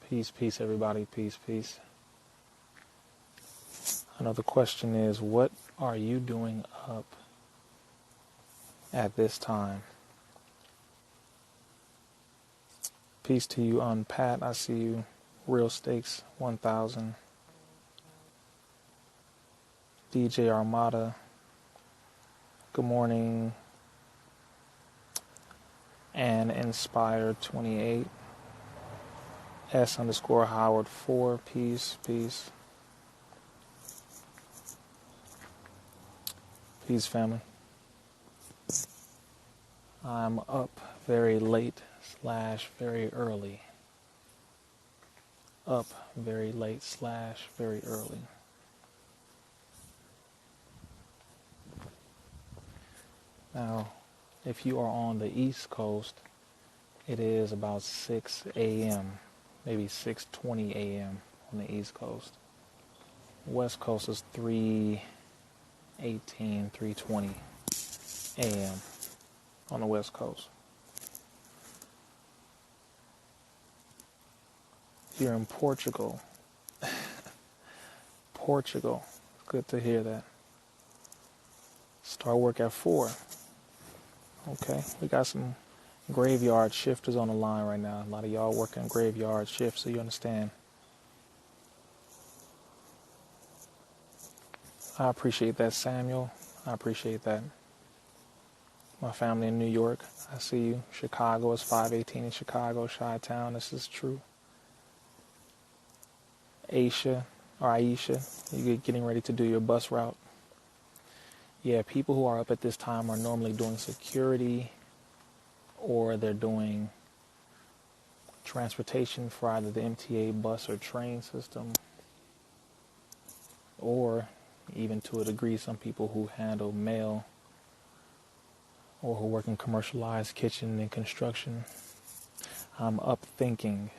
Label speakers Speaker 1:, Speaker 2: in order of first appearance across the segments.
Speaker 1: Peace, peace, everybody. Peace, peace. Another question is, what are you doing up at this time? Peace to you, Pat. I see you. Real Stakes 1000. DJ Armada. Good morning. And Inspired 28. S_Howard 4. Peace, peace. Peace, family. I'm up very late / very early. Up very late / very early. Now, if you are on the East Coast, it is about 6 a.m., maybe 6:20 a.m. on the East Coast. West Coast is 3:18, 3:20 a.m. on the West Coast. If you're in Portugal, good to hear that. Start work at 4. Okay, we got some graveyard shifters on the line right now. A lot of y'all working graveyard shifts, so you understand. I appreciate that, Samuel. I appreciate that. My family in New York, I see you. Chicago is 5:18 in Chicago, Chi-Town. This is true. Aisha, you getting ready to do your bus route. Yeah, people who are up at this time are normally doing security, or they're doing transportation for either the MTA bus or train system, or even to a degree some people who handle mail or who work in commercialized kitchen and construction. I'm up thinking.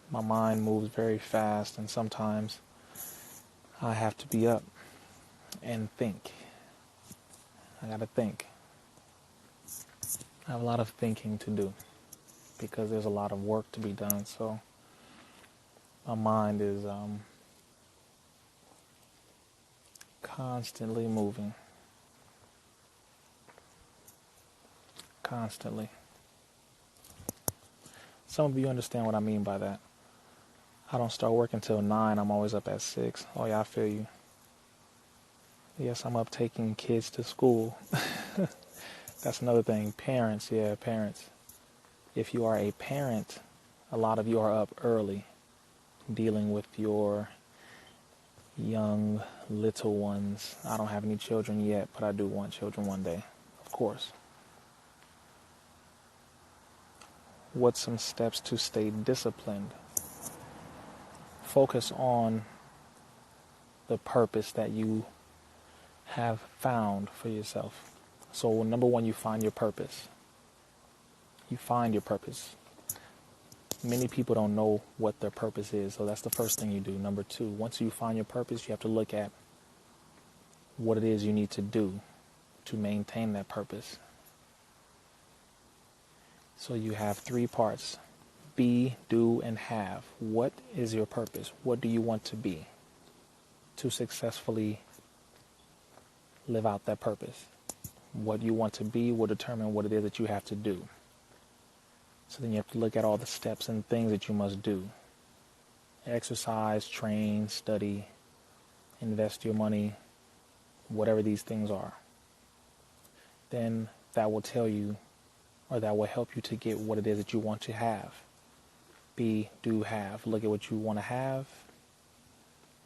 Speaker 1: My mind moves very fast, and sometimes I have to be up and think. I gotta think. I have a lot of thinking to do because there's a lot of work to be done, so my mind is constantly moving. Constantly. Some of you understand what I mean by that. I don't start working till 9. I'm always up at 6. Oh yeah, I feel you. Yes, I'm up taking kids to school. That's another thing. Parents. If you are a parent, a lot of you are up early dealing with your young little ones. I don't have any children yet, but I do want children one day, of course. What's some steps to stay disciplined? Focus on the purpose that you have found for yourself. So number 1, you find your purpose. You find your purpose. Many people don't know what their purpose is, so that's the first thing you do. Number 2, once you find your purpose, you have to look at what it is you need to do to maintain that purpose. So you have 3 parts: be, do, and have. What is your purpose? What do you want to be to successfully live out that purpose? What you want to be will determine what it is that you have to do. So then you have to look at all the steps and things that you must do. Exercise, train, study, invest your money, whatever these things are. Then that will tell you, or that will help you to get what it is that you want to have. Be, do, have. Look at what you want to have.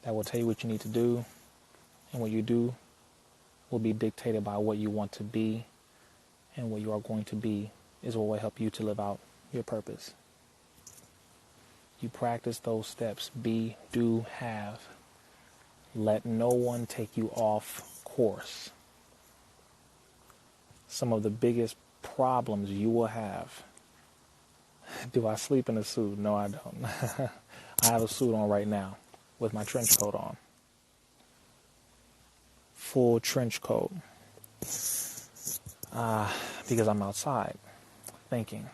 Speaker 1: That will tell you what you need to do. And what you do will be dictated by what you want to be. And what you are going to be is what will help you to live out your purpose. You practice those steps. Be, do, have. Let no one take you off course. Some of the biggest problems you will have. Do I sleep in a suit? No, I don't. I have a suit on right now with my trench coat on. Full trench coat. Because I'm outside thinking.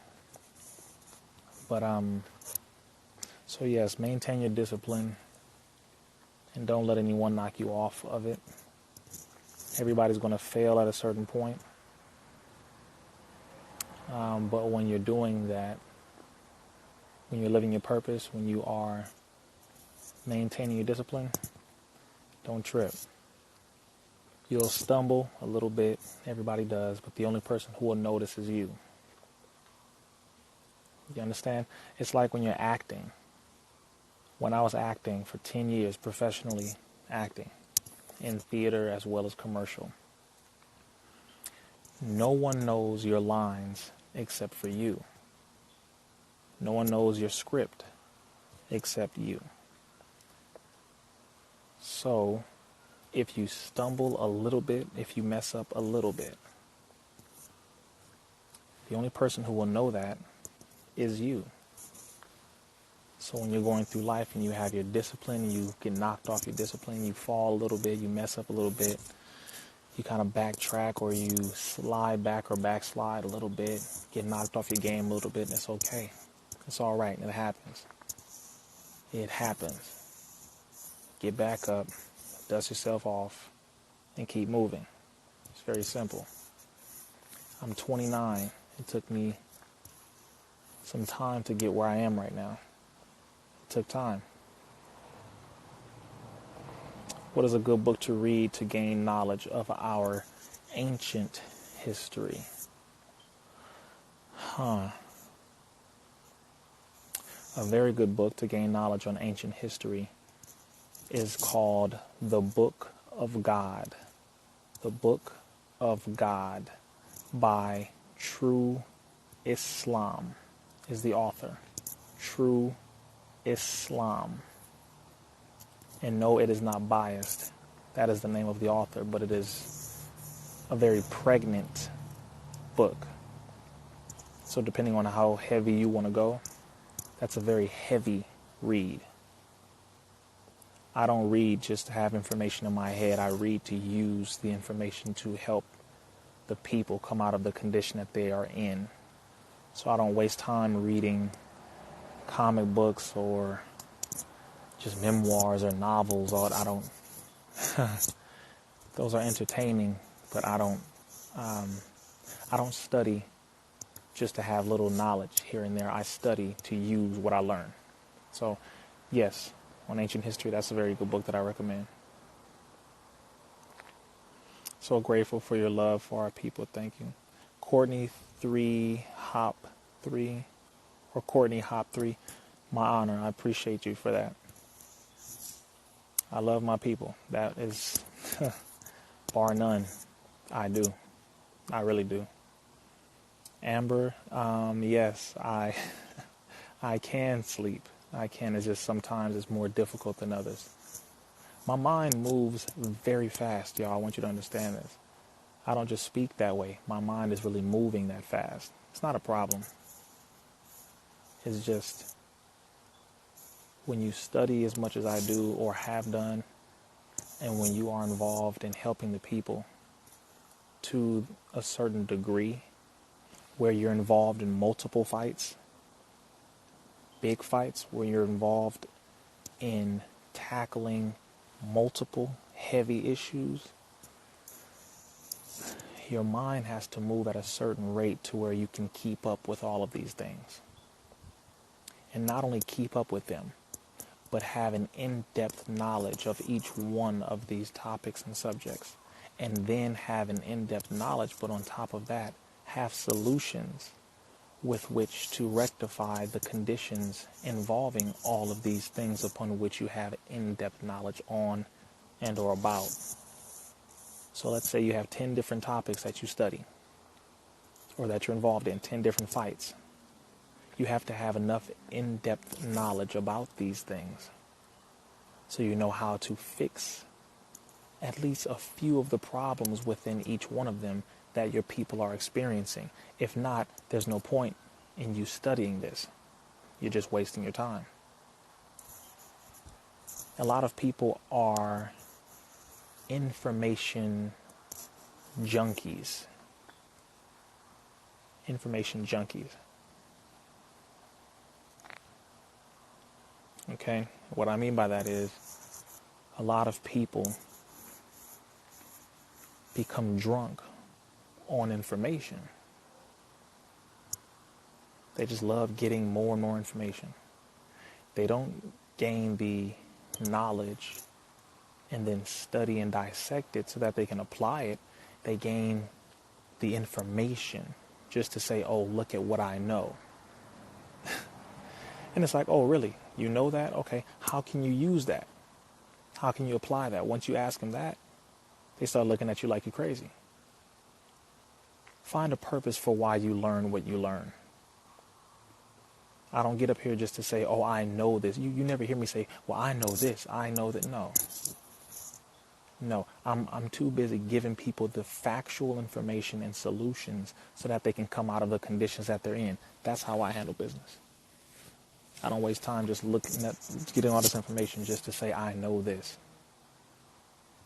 Speaker 1: But So yes, maintain your discipline and don't let anyone knock you off of it. Everybody's going to fail at a certain point. But when you're doing that, when you're living your purpose, when you are maintaining your discipline, don't trip. You'll stumble a little bit. Everybody does. But the only person who will notice is you. You understand? It's like when you're acting. When I was acting for 10 years, professionally acting, in theater as well as commercial, no one knows your lines except for you. No one knows your script except you. So, if you stumble a little bit, if you mess up a little bit, the only person who will know that is you. So when you're going through life and you have your discipline, you get knocked off your discipline, you fall a little bit, you mess up a little bit, you kind of backtrack or you slide back or backslide a little bit, get knocked off your game a little bit, and it's okay. It's all right. It happens. It happens. Get back up, dust yourself off, and keep moving. It's very simple. I'm 29. It took me some time to get where I am right now. It took time. What is a good book to read to gain knowledge of our ancient history? A very good book to gain knowledge on ancient history is called The Book of God. The Book of God by True Islam is the author. True Islam. And no, it is not biased. That is the name of the author, but it is a very pregnant book. So depending on how heavy you want to go, that's a very heavy read. I don't read just to have information in my head. I read to use the information to help the people come out of the condition that they are in. So I don't waste time reading comic books or just memoirs or novels. I don't. Those are entertaining, but I don't study just to have little knowledge here and there. I study to use what I learn. So, yes, on ancient history, that's a very good book that I recommend. So grateful for your love for our people. Thank you. Courtney 3 Hop 3 or Courtney Hop 3. My honor. I appreciate you for that. I love my people. That is, bar none, I do. I really do. Amber, yes, I can sleep. I can. It's just sometimes it's more difficult than others. My mind moves very fast, y'all. I want you to understand this. I don't just speak that way. My mind is really moving that fast. It's not a problem. It's just when you study as much as I do or have done, and when you are involved in helping the people to a certain degree, where you're involved in multiple fights, big fights, where you're involved in tackling multiple heavy issues, your mind has to move at a certain rate to where you can keep up with all of these things. And not only keep up with them, but have an in-depth knowledge of each one of these topics and subjects. And then have an in-depth knowledge, but on top of that, have solutions with which to rectify the conditions involving all of these things upon which you have in-depth knowledge on and or about. So let's say you have 10 different topics that you study or that you're involved in, 10 different fights. You have to have enough in-depth knowledge about these things so you know how to fix at least a few of the problems within each one of them that your people are experiencing. If not, there's no point in you studying this. You're just wasting your time. A lot of people are information junkies. Information junkies. Okay? What I mean by that is a lot of people become drunk on information. They just love getting more and more information. They don't gain the knowledge and then study and dissect it so that they can apply it. They gain the information just to say, oh, look at what I know. And it's like, oh, really? You know that? Okay, how can you use that? How can you apply that? Once you ask them that, they start looking at you like you're crazy. Find a purpose for why you learn what you learn. I don't get up here just to say, oh, I know this. You never hear me say, well, I know this. I know that. No, I'm too busy giving people the factual information and solutions so that they can come out of the conditions that they're in. That's how I handle business. I don't waste time just looking at getting all this information just to say I know this.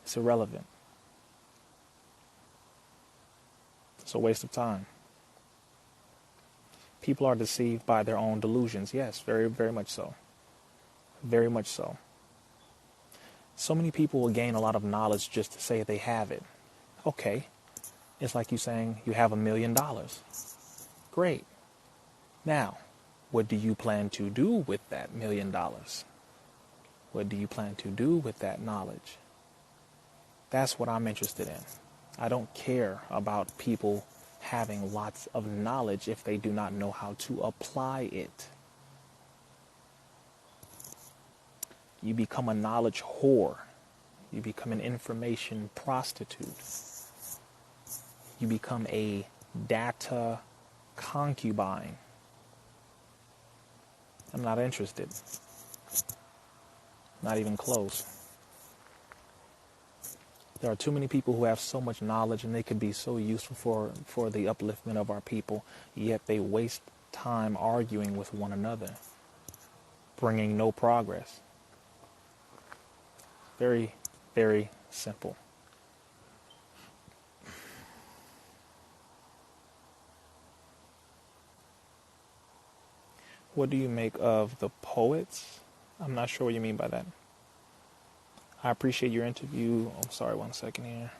Speaker 1: It's irrelevant. It's a waste of time. People are deceived by their own delusions. Yes, very, very much so. Very much so. So many people will gain a lot of knowledge just to say they have it. Okay. It's like you saying you have $1 million. Great. Now, what do you plan to do with that $1 million? What do you plan to do with that knowledge? That's what I'm interested in. I don't care about people having lots of knowledge if they do not know how to apply it. You become a knowledge whore. You become an information prostitute. You become a data concubine. I'm not interested. Not even close. There are too many people who have so much knowledge and they could be so useful for the upliftment of our people, yet they waste time arguing with one another, bringing no progress. Very, very simple. What do you make of the poets? I'm not sure what you mean by that. I appreciate your interview. I'm sorry, one second here.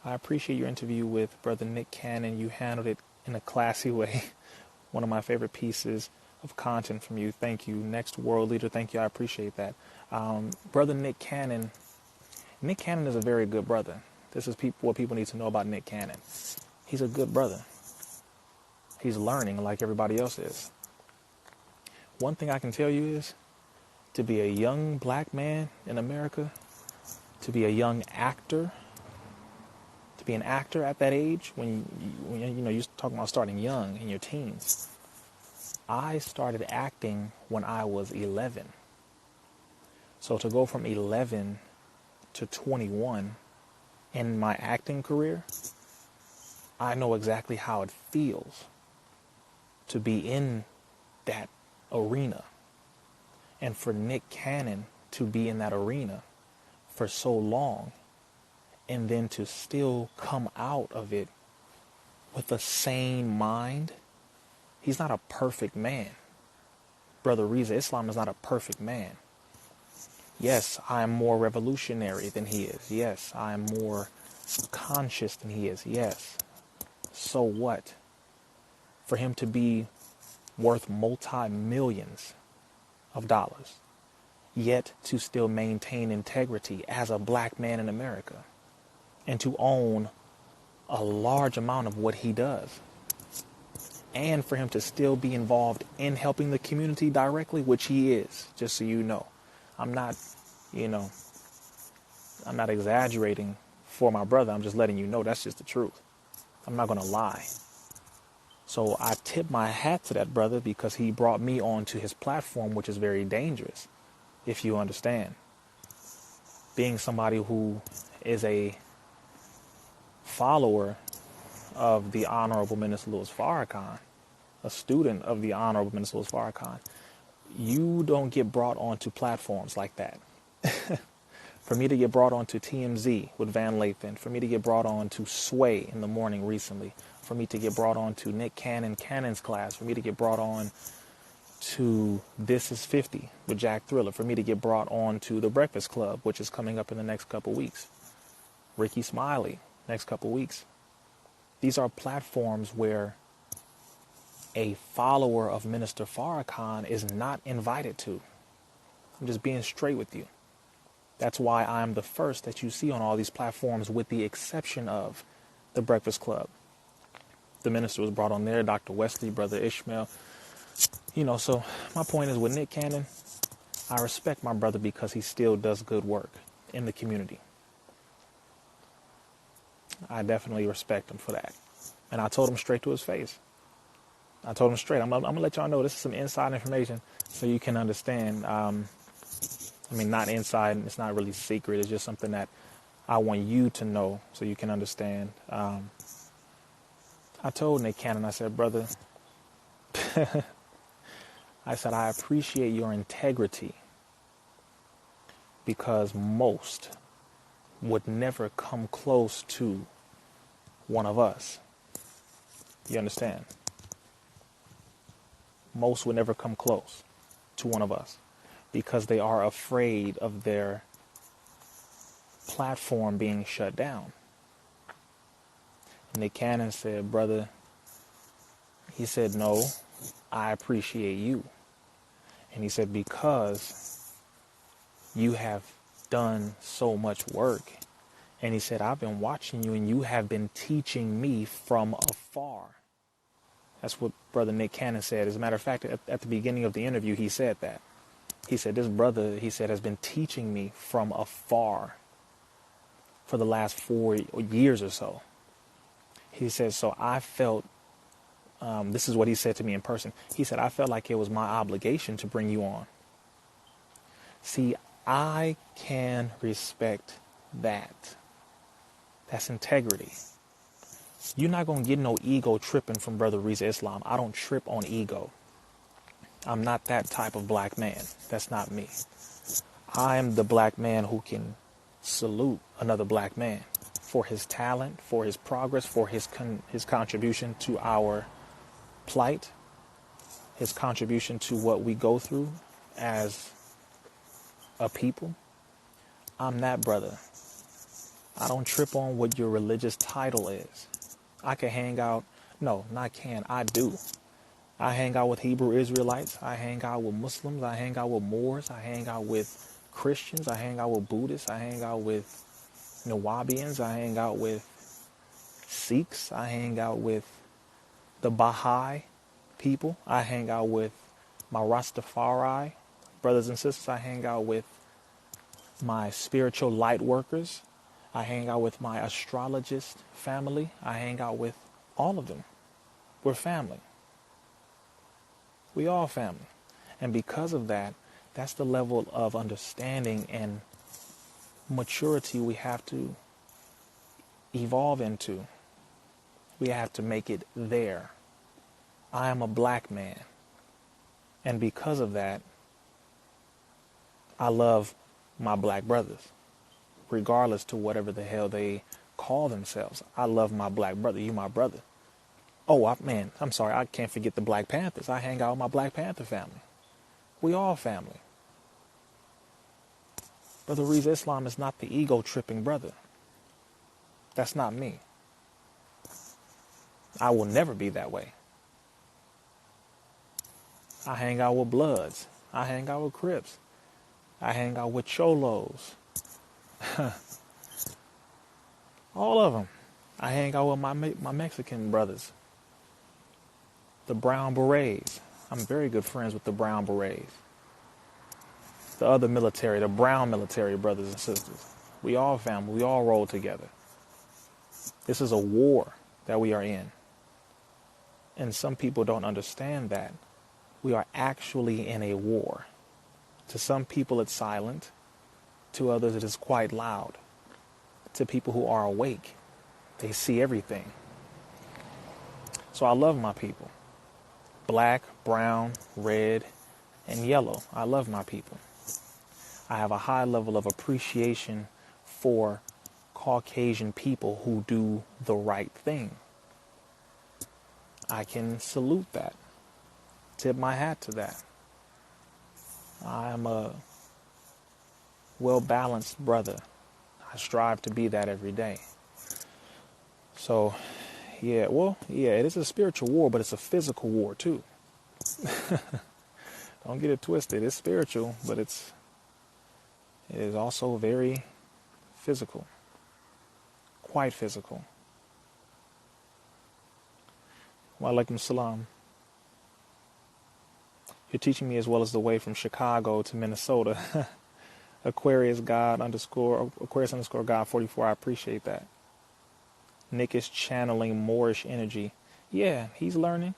Speaker 1: I appreciate your interview with Brother Nick Cannon. You handled it in a classy way. One of my favorite pieces of content from you. Thank you. Next World Leader, thank you. I appreciate that. Brother Nick Cannon. Nick Cannon is a very good brother. This is what people need to know about Nick Cannon. He's a good brother. He's learning like everybody else is. One thing I can tell you is, to be a young black man in America, to be a young actor, to be an actor at that age, when you're talking about starting young in your teens. I started acting when I was 11. So to go from 11 to 21 in my acting career, I know exactly how it feels to be in that arena. And for Nick Cannon to be in that arena for so long and then to still come out of it with a sane mind, he's not a perfect man. Brother RIZZA, Islam is not a perfect man. Yes, I am more revolutionary than he is. Yes, I am more conscious than he is. Yes. So what? For him to be worth multi-millions of dollars, yet to still maintain integrity as a black man in America and to own a large amount of what he does, and for him to still be involved in helping the community directly, which he is, just so you know. I'm not exaggerating for my brother. I'm just letting you know that's just the truth. I'm not going to lie. So I tip my hat to that brother because he brought me onto his platform, which is very dangerous, if you understand. Being somebody who is a follower of the Honorable Minister Louis Farrakhan, a student of the Honorable Minister Louis Farrakhan, you don't get brought onto platforms like that. For me to get brought onto TMZ with Van Lathan, for me to get brought on to Sway in the morning recently, for me to get brought on to Nick Cannon, Cannon's class, for me to get brought on to This Is 50 with Jack Thriller, for me to get brought on to The Breakfast Club, which is coming up in the next couple weeks. Ricky Smiley, next couple weeks. These are platforms where a follower of Minister Farrakhan is not invited to. I'm just being straight with you. That's why I'm the first that you see on all these platforms, with the exception of The Breakfast Club. The minister was brought on there, Dr. Wesley, Brother Ishmael. So my point is, with Nick Cannon, I respect my brother because he still does good work in the community. I definitely respect him for that. And I told him straight to his face. I told him straight, I'm going to let y'all know this is some inside information so you can understand. Not inside, it's not really secret. It's just something that I want you to know so you can understand. I told Nick Cannon, I said, brother, I said, I appreciate your integrity, because most would never come close to one of us. You understand? Most would never come close to one of us because they are afraid of their platform being shut down. Nick Cannon said, brother, he said, no, I appreciate you. And he said, because you have done so much work. And he said, I've been watching you and you have been teaching me from afar. That's what Brother Nick Cannon said. As a matter of fact, at the beginning of the interview, he said that. He said, this brother, he said, has been teaching me from afar for the last 4 years or so. He said, so I felt, this is what he said to me in person. He said, I felt like it was my obligation to bring you on. See, I can respect that. That's integrity. You're not going to get no ego tripping from Brother RIZZA Islam. I don't trip on ego. I'm not that type of black man. That's not me. I am the black man who can salute another black man for his talent, for his progress, for his contribution to our plight, his contribution to what we go through as a people. I'm that brother. I don't trip on what your religious title is. I can hang out. No, not can. I do. I hang out with Hebrew Israelites. I hang out with Muslims. I hang out with Moors. I hang out with Christians. I hang out with Buddhists. I hang out with Nawabians. I hang out with Sikhs. I hang out with the Baha'i people. I hang out with my Rastafari brothers and sisters. I hang out with my spiritual light workers. I hang out with my astrologist family. I hang out with all of them. We're family. We all family. And because of that, that's the level of understanding and maturity we have to evolve into. We have to make it there. I am a black man. And because of that, I love my black brothers, regardless to whatever the hell they call themselves. I love my black brother. You my brother. Oh, I'm sorry. I can't forget the Black Panthers. I hang out with my Black Panther family. We all family. Brother RIZZA Islam is not the ego-tripping brother. That's not me. I will never be that way. I hang out with Bloods. I hang out with Crips. I hang out with Cholos. All of them. I hang out with my Mexican brothers. The Brown Berets. I'm very good friends with the Brown Berets. The other military, the brown military brothers and sisters. We all family. We all roll together. This is a war that we are in. And some people don't understand that. We are actually in a war. To some people it's silent. To others it is quite loud. To people who are awake, they see everything. So I love my people. Black, brown, red, and yellow. I love my people. I have a high level of appreciation for Caucasian people who do the right thing. I can salute that. Tip my hat to that. I am a well-balanced brother. I strive to be that every day. So, yeah, well, yeah, it is a spiritual war, but it's a physical war too. Don't get it twisted. It's spiritual, but it is also very physical, quite physical. Wa alaikum salam. You're teaching me as well as the way from Chicago to Minnesota. Aquarius underscore God 44. I appreciate that. Nick is channeling Moorish energy. Yeah, he's learning.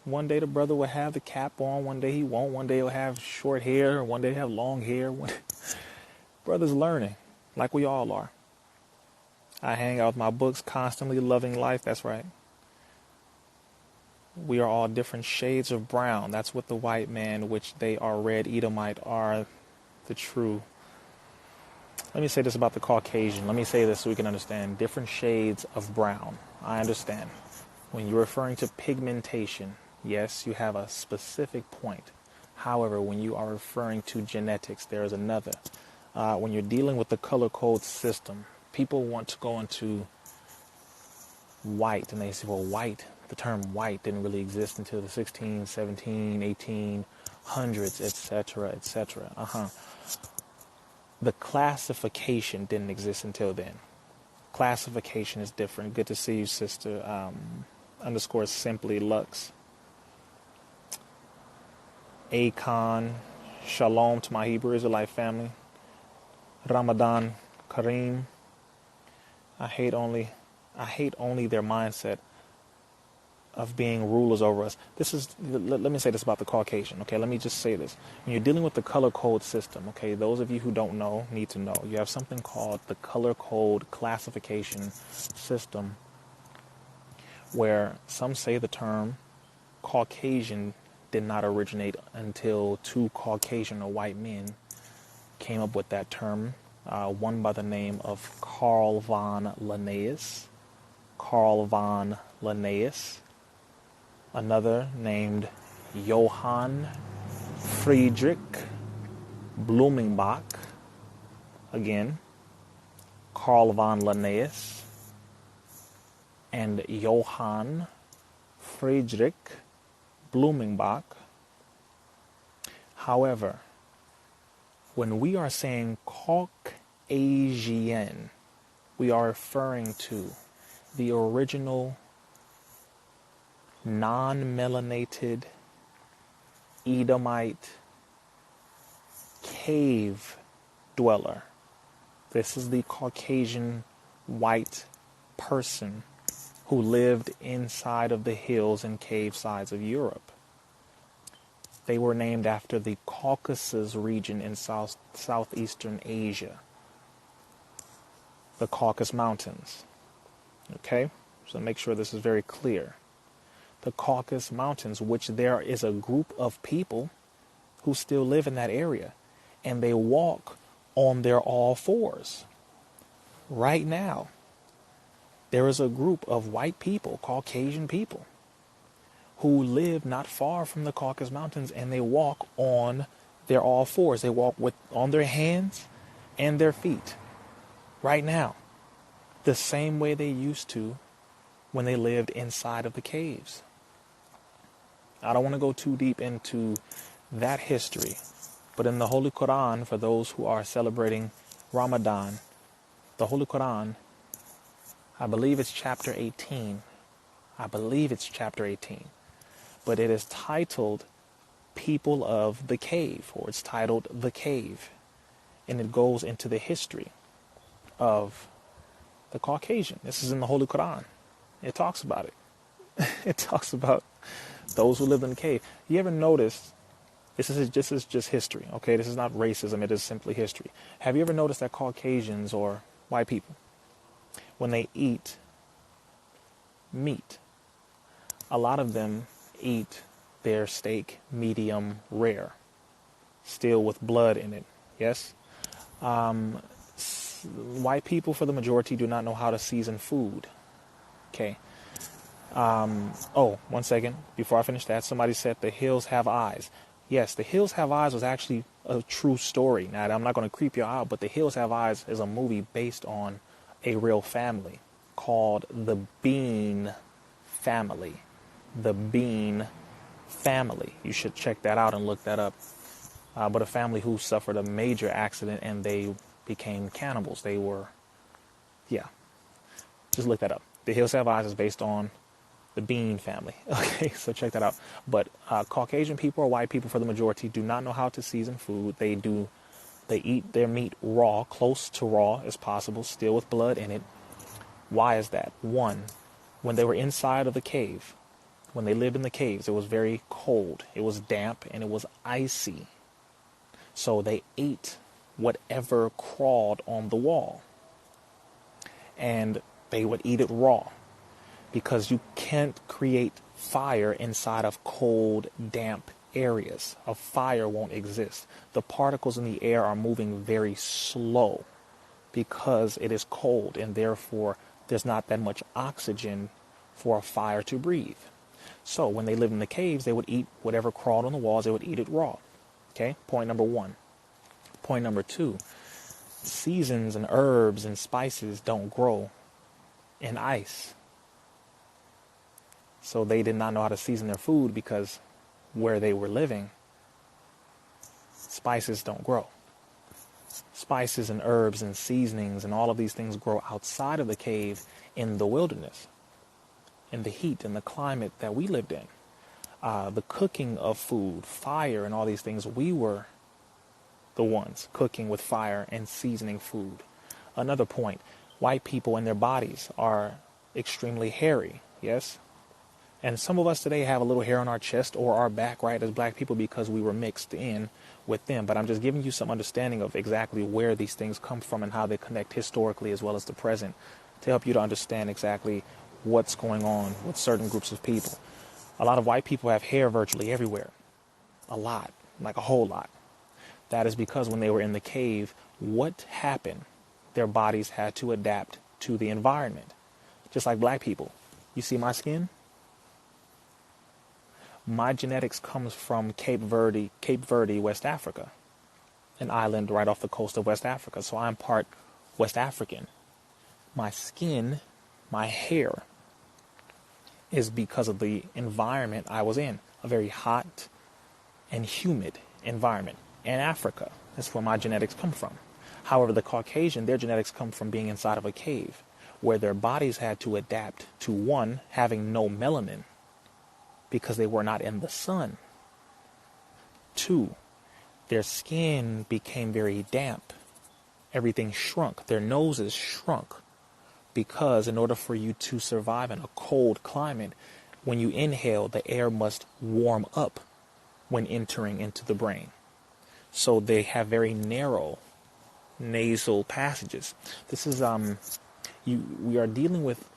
Speaker 1: One day the brother will have the cap on. One day he won't. One day he'll have short hair. One day he'll have long hair. Brother's learning, like we all are. I hang out with my books, constantly loving life. That's right. We are all different shades of brown. That's what the white man, which they are red Edomite, are the true. Let me say this about the Caucasian. Let me say this so we can understand. Different shades of brown. I understand. When you're referring to pigmentation, yes, you have a specific point. However, when you are referring to genetics, there is another. When you're dealing with the color code system, people want to go into white, and they say, well, white, the term white didn't really exist until the 16, 17, 1800s, etc., etc. The classification didn't exist until then. Classification is different. Good to see you, sister. Underscore simply Lux. Akon. Shalom to my Hebrew Israelite family. Ramadan Kareem. I hate only their mindset of being rulers over us. Let me say this about the Caucasian, okay? Let me just say this. When you're dealing with the color code system, okay, those of you who don't know need to know. You have something called the color code classification system, where some say the term Caucasian did not originate until two Caucasian or white men came up with that term, one by the name of Carl von Linnaeus, another named Johann Friedrich Blumenbach, again, Carl von Linnaeus, and Johann Friedrich Blumenbach. However, when we are saying Caucasian, we are referring to the original non-melanated Edomite cave dweller. This is the Caucasian white person who lived inside of the hills and cave sides of Europe. They were named after the Caucasus region in southeastern Asia, the Caucasus Mountains. Okay, so make sure this is very clear. The Caucasus Mountains, which there is a group of people who still live in that area, and they walk on their all fours. Right now, there is a group of white people, Caucasian people, who live not far from the Caucasus Mountains, and they walk on their all fours. They walk on their hands and their feet right now, the same way they used to when they lived inside of the caves. I don't want to go too deep into that history, but in the Holy Quran, for those who are celebrating Ramadan, the Holy Quran, I believe it's chapter 18. But it is titled People of the Cave, or it's titled The Cave. And it goes into the history of the Caucasian. This is in the Holy Quran. It talks about it. It talks about those who lived in the cave. You ever noticed, this is just history, okay? This is not racism, it is simply history. Have you ever noticed that Caucasians or white people, when they eat meat, a lot of them eat their steak medium rare, still with blood in it, yes? White people, for the majority, do not know how to season food, okay? Oh, one second. Before I finish that, somebody said the hills have eyes. Yes, The Hills Have Eyes was actually a true story. Now, I'm not going to creep you out, but The Hills Have Eyes is a movie based on a real family called the Bean family. The Bean family. You should check that out and look that up. But a family who suffered a major accident and they became cannibals. They were, yeah, just look that up. The Hills Have Eyes is based on the Bean family. Okay, so check that out. But Caucasian people or white people, for the majority, do not know how to season food. They eat their meat raw, close to raw as possible, still with blood in it. Why is that? One, when they were inside of the cave, when they lived in the caves, it was very cold. It was damp and it was icy. So they ate whatever crawled on the wall. And they would eat it raw, because you can't create fire inside of cold, damp areas. A fire won't exist. The particles in the air are moving very slow because it is cold, and therefore there's not that much oxygen for a fire to breathe. So when they lived in the caves, they would eat whatever crawled on the walls. They would eat it raw. Okay, point number one. Point number two, seasons and herbs and spices don't grow in ice. So they did not know how to season their food, because where they were living, spices don't grow. Spices and herbs and seasonings and all of these things grow outside of the cave in the wilderness, in the heat and the climate that we lived in. The cooking of food, fire and all these things, we were the ones cooking with fire and seasoning food. Another point, white people and their bodies are extremely hairy, yes? And some of us today have a little hair on our chest or our back, right, as black people, because we were mixed in with them. But I'm just giving you some understanding of exactly where these things come from and how they connect historically as well as the present, to help you to understand exactly what's going on with certain groups of people. A lot of white people have hair virtually everywhere. A lot, like a whole lot. That is because when they were in the cave, what happened? Their bodies had to adapt to the environment. Just like black people. You see my skin? My genetics comes from Cape Verde, West Africa, an island right off the coast of West Africa. So I'm part West African. My skin, my hair, is because of the environment I was in, a very hot and humid environment in Africa. That's where my genetics come from. However, the Caucasian, their genetics come from being inside of a cave, where their bodies had to adapt to, one, having no melanin, because they were not in the sun. Two, their skin became very damp. Everything shrunk. Their noses shrunk, because in order for you to survive in a cold climate, when you inhale, the air must warm up when entering into the brain. So they have very narrow nasal passages. This is we are dealing with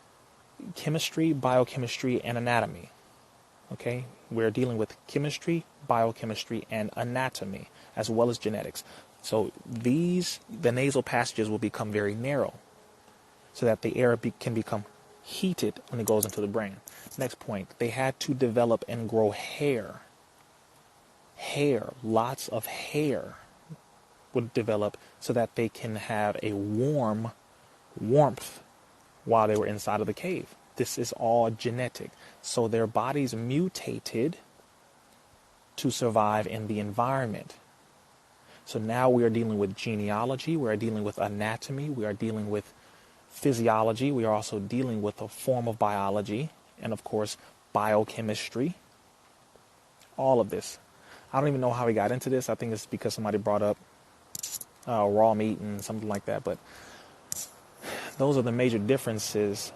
Speaker 1: chemistry, biochemistry, and anatomy. Okay, we're dealing with chemistry, biochemistry, and anatomy, as well as genetics. So the nasal passages will become very narrow, so that the air can become heated when it goes into the brain. Next point, they had to develop and grow hair. Hair, lots of hair would develop so that they can have a warmth while they were inside of the cave. This is all genetic. So their bodies mutated to survive in the environment. So now we are dealing with genealogy, we are dealing with anatomy, we are dealing with physiology, we are also dealing with a form of biology, and of course, biochemistry. All of this. I don't even know how we got into this. I think it's because somebody brought up raw meat and something like that. But those are the major differences.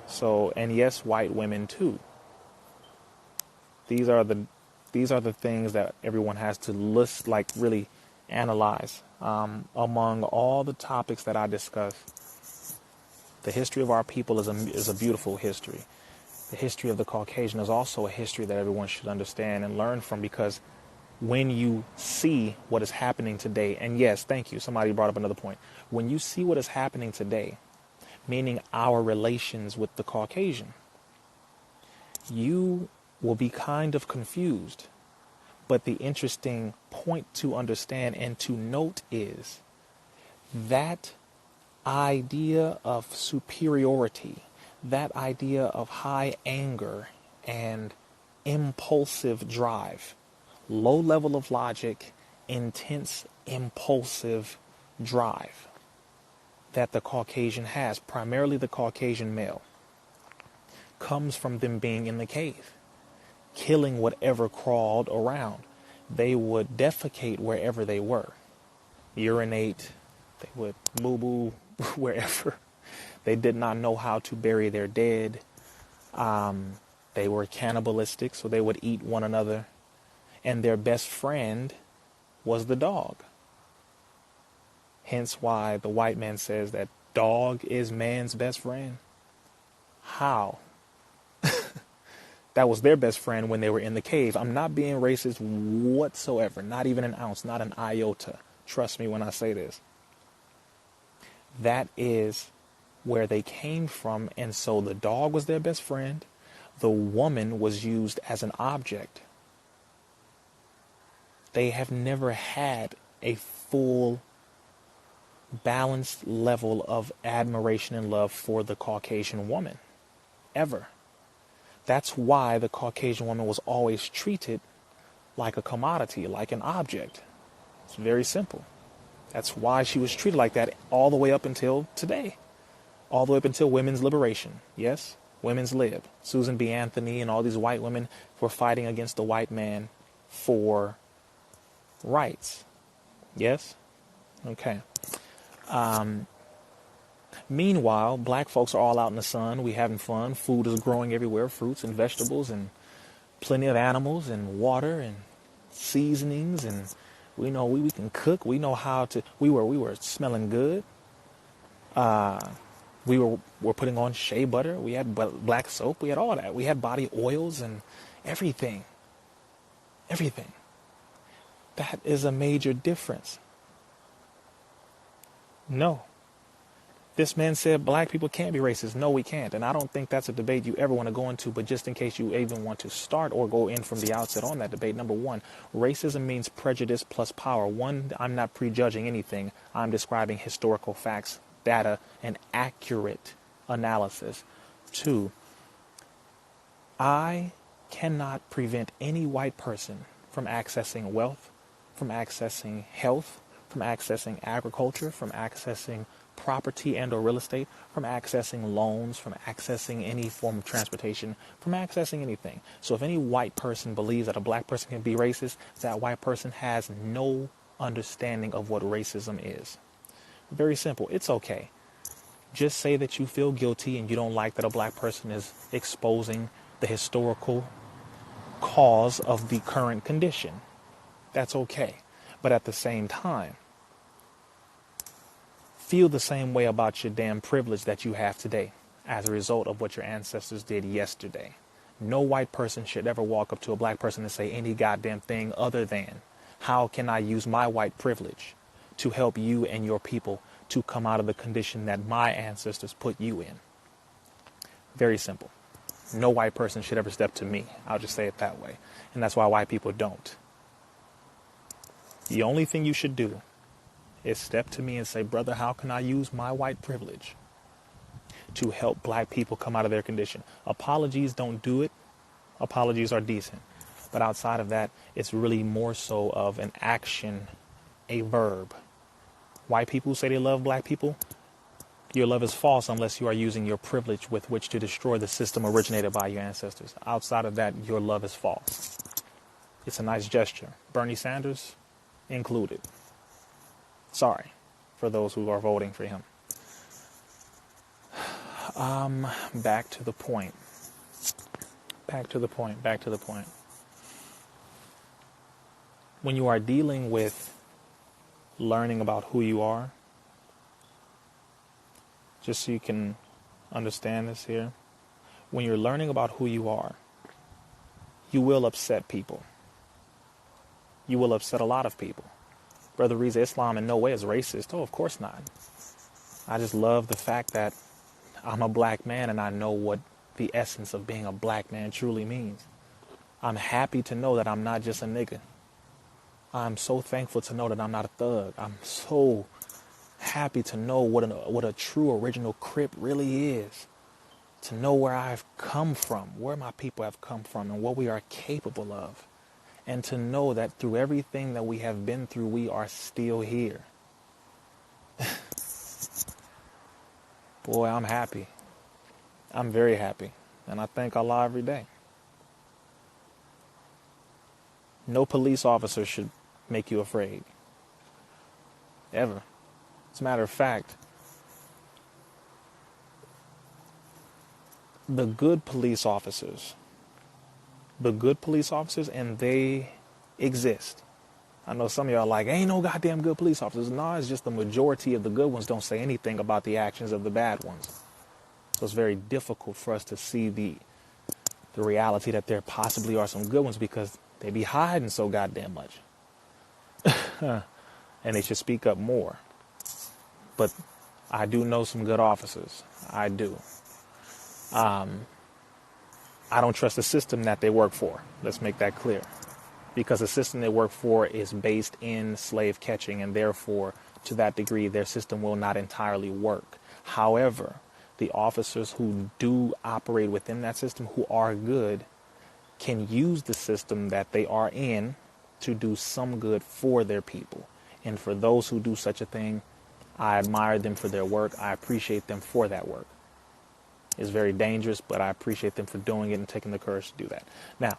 Speaker 1: So, and yes, white women too. These are the things that everyone has to list, like really analyze. Among all the topics that I discuss, the history of our people is a beautiful history. The history of the Caucasian is also a history that everyone should understand and learn from, because when you see what is happening today, and yes, thank you, somebody brought up another point. When you see what is happening today, meaning our relations with the Caucasian, you will be kind of confused But the interesting point to understand and to note is that idea of superiority, that idea of high anger and impulsive drive, low level of logic, intense impulsive drive that the Caucasian has, primarily the Caucasian male, comes from them being in the cave, killing whatever crawled around. They would defecate wherever they were, urinate, they would boo-boo wherever. They did not know how to bury their dead. They were cannibalistic, so they would eat one another. And their best friend was the dog. Hence why the white man says that dog is man's best friend. How? That was their best friend when they were in the cave. I'm not being racist whatsoever, not even an ounce, not an iota. Trust me when I say this. That is where they came from, and so the dog was their best friend. The woman was used as an object. They have never had a full, balanced level of admiration and love for the Caucasian woman, ever. That's why the Caucasian woman was always treated like a commodity, like an object. It's very simple. That's why she was treated like that all the way up until today. All the way up until women's liberation. Yes, women's lib. Susan B. Anthony and all these white women were fighting against the white man for rights. Yes? Okay. Meanwhile, black folks are all out in the sun. We having fun. Food is growing everywhere. Fruits and vegetables and plenty of animals and water and seasonings. And we know we can cook. We know how to. We were smelling good. We were putting on shea butter. We had black soap. We had all that. We had body oils and everything. Everything. That is a major difference. No. This man said black people can't be racist. No, we can't. And I don't think that's a debate you ever want to go into. But just in case you even want to start or go in from the outset on that debate, number one, racism means prejudice plus power. One, I'm not prejudging anything. I'm describing historical facts, data, and accurate analysis. Two, I cannot prevent any white person from accessing wealth, from accessing health, from accessing agriculture, from accessing property and or real estate, from accessing loans, from accessing any form of transportation, from accessing anything. So if any white person believes that a black person can be racist, that white person has no understanding of what racism is. Very simple. It's okay. Just say that you feel guilty and you don't like that a black person is exposing the historical cause of the current condition. That's okay. But at the same time, feel the same way about your damn privilege that you have today as a result of what your ancestors did yesterday. No white person should ever walk up to a black person and say any goddamn thing other than, how can I use my white privilege to help you and your people to come out of the condition that my ancestors put you in? Very simple. No white person should ever step to me. I'll just say it that way. And that's why white people don't. The only thing you should do is step to me and say, brother, how can I use my white privilege to help black people come out of their condition? Apologies don't do it. Apologies are decent. But outside of that, it's really more so of an action, a verb. White people who say they love black people, your love is false unless you are using your privilege with which to destroy the system originated by your ancestors. Outside of that, your love is false. It's a nice gesture. Bernie Sanders included. Sorry for those who are voting for him. Back to the point. When you are dealing with learning about who you are, just so you can understand this here, when you're learning about who you are, you will upset people. You will upset a lot of people. Brother RIZZA, Islam in no way is racist. Oh, of course not. I just love the fact that I'm a black man and I know what the essence of being a black man truly means. I'm happy to know that I'm not just a nigga. I'm so thankful to know that I'm not a thug. I'm so happy to know what a true original Crip really is. To know where I've come from, where my people have come from, and what we are capable of. And to know that through everything that we have been through, we are still here. Boy, I'm happy. I'm very happy. And I thank Allah every day. No police officer should make you afraid. Ever. As a matter of fact, the good police officers, and they exist. I know some of y'all are like, ain't no goddamn good police officers. No, it's just the majority of the good ones don't say anything about the actions of the bad ones. So it's very difficult for us to see the reality that there possibly are some good ones because they be hiding so goddamn much. And they should speak up more. But I do know some good officers. I do. I don't trust the system that they work for. Let's make that clear. Because the system they work for is based in slave catching, and therefore, to that degree, their system will not entirely work. However, the officers who do operate within that system, who are good, can use the system that they are in to do some good for their people. And for those who do such a thing, I admire them for their work. I appreciate them for that work. It's very dangerous, but I appreciate them for doing it and taking the courage to do that. Now,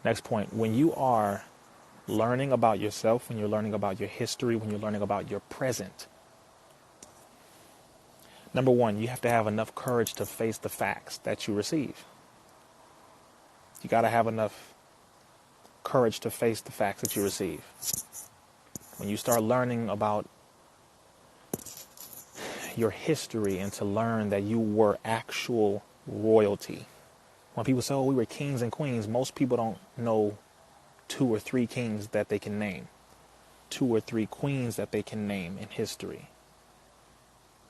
Speaker 1: next point. When you are learning about yourself, when you're learning about your history, when you're learning about your present, number one, you have to have enough courage to face the facts that you receive. You got to have enough courage to face the facts that you receive. When you start learning about your history and to learn that you were actual royalty. When people say, oh, we were kings and queens, most people don't know 2 or 3 kings that they can name, 2 or 3 queens that they can name in history.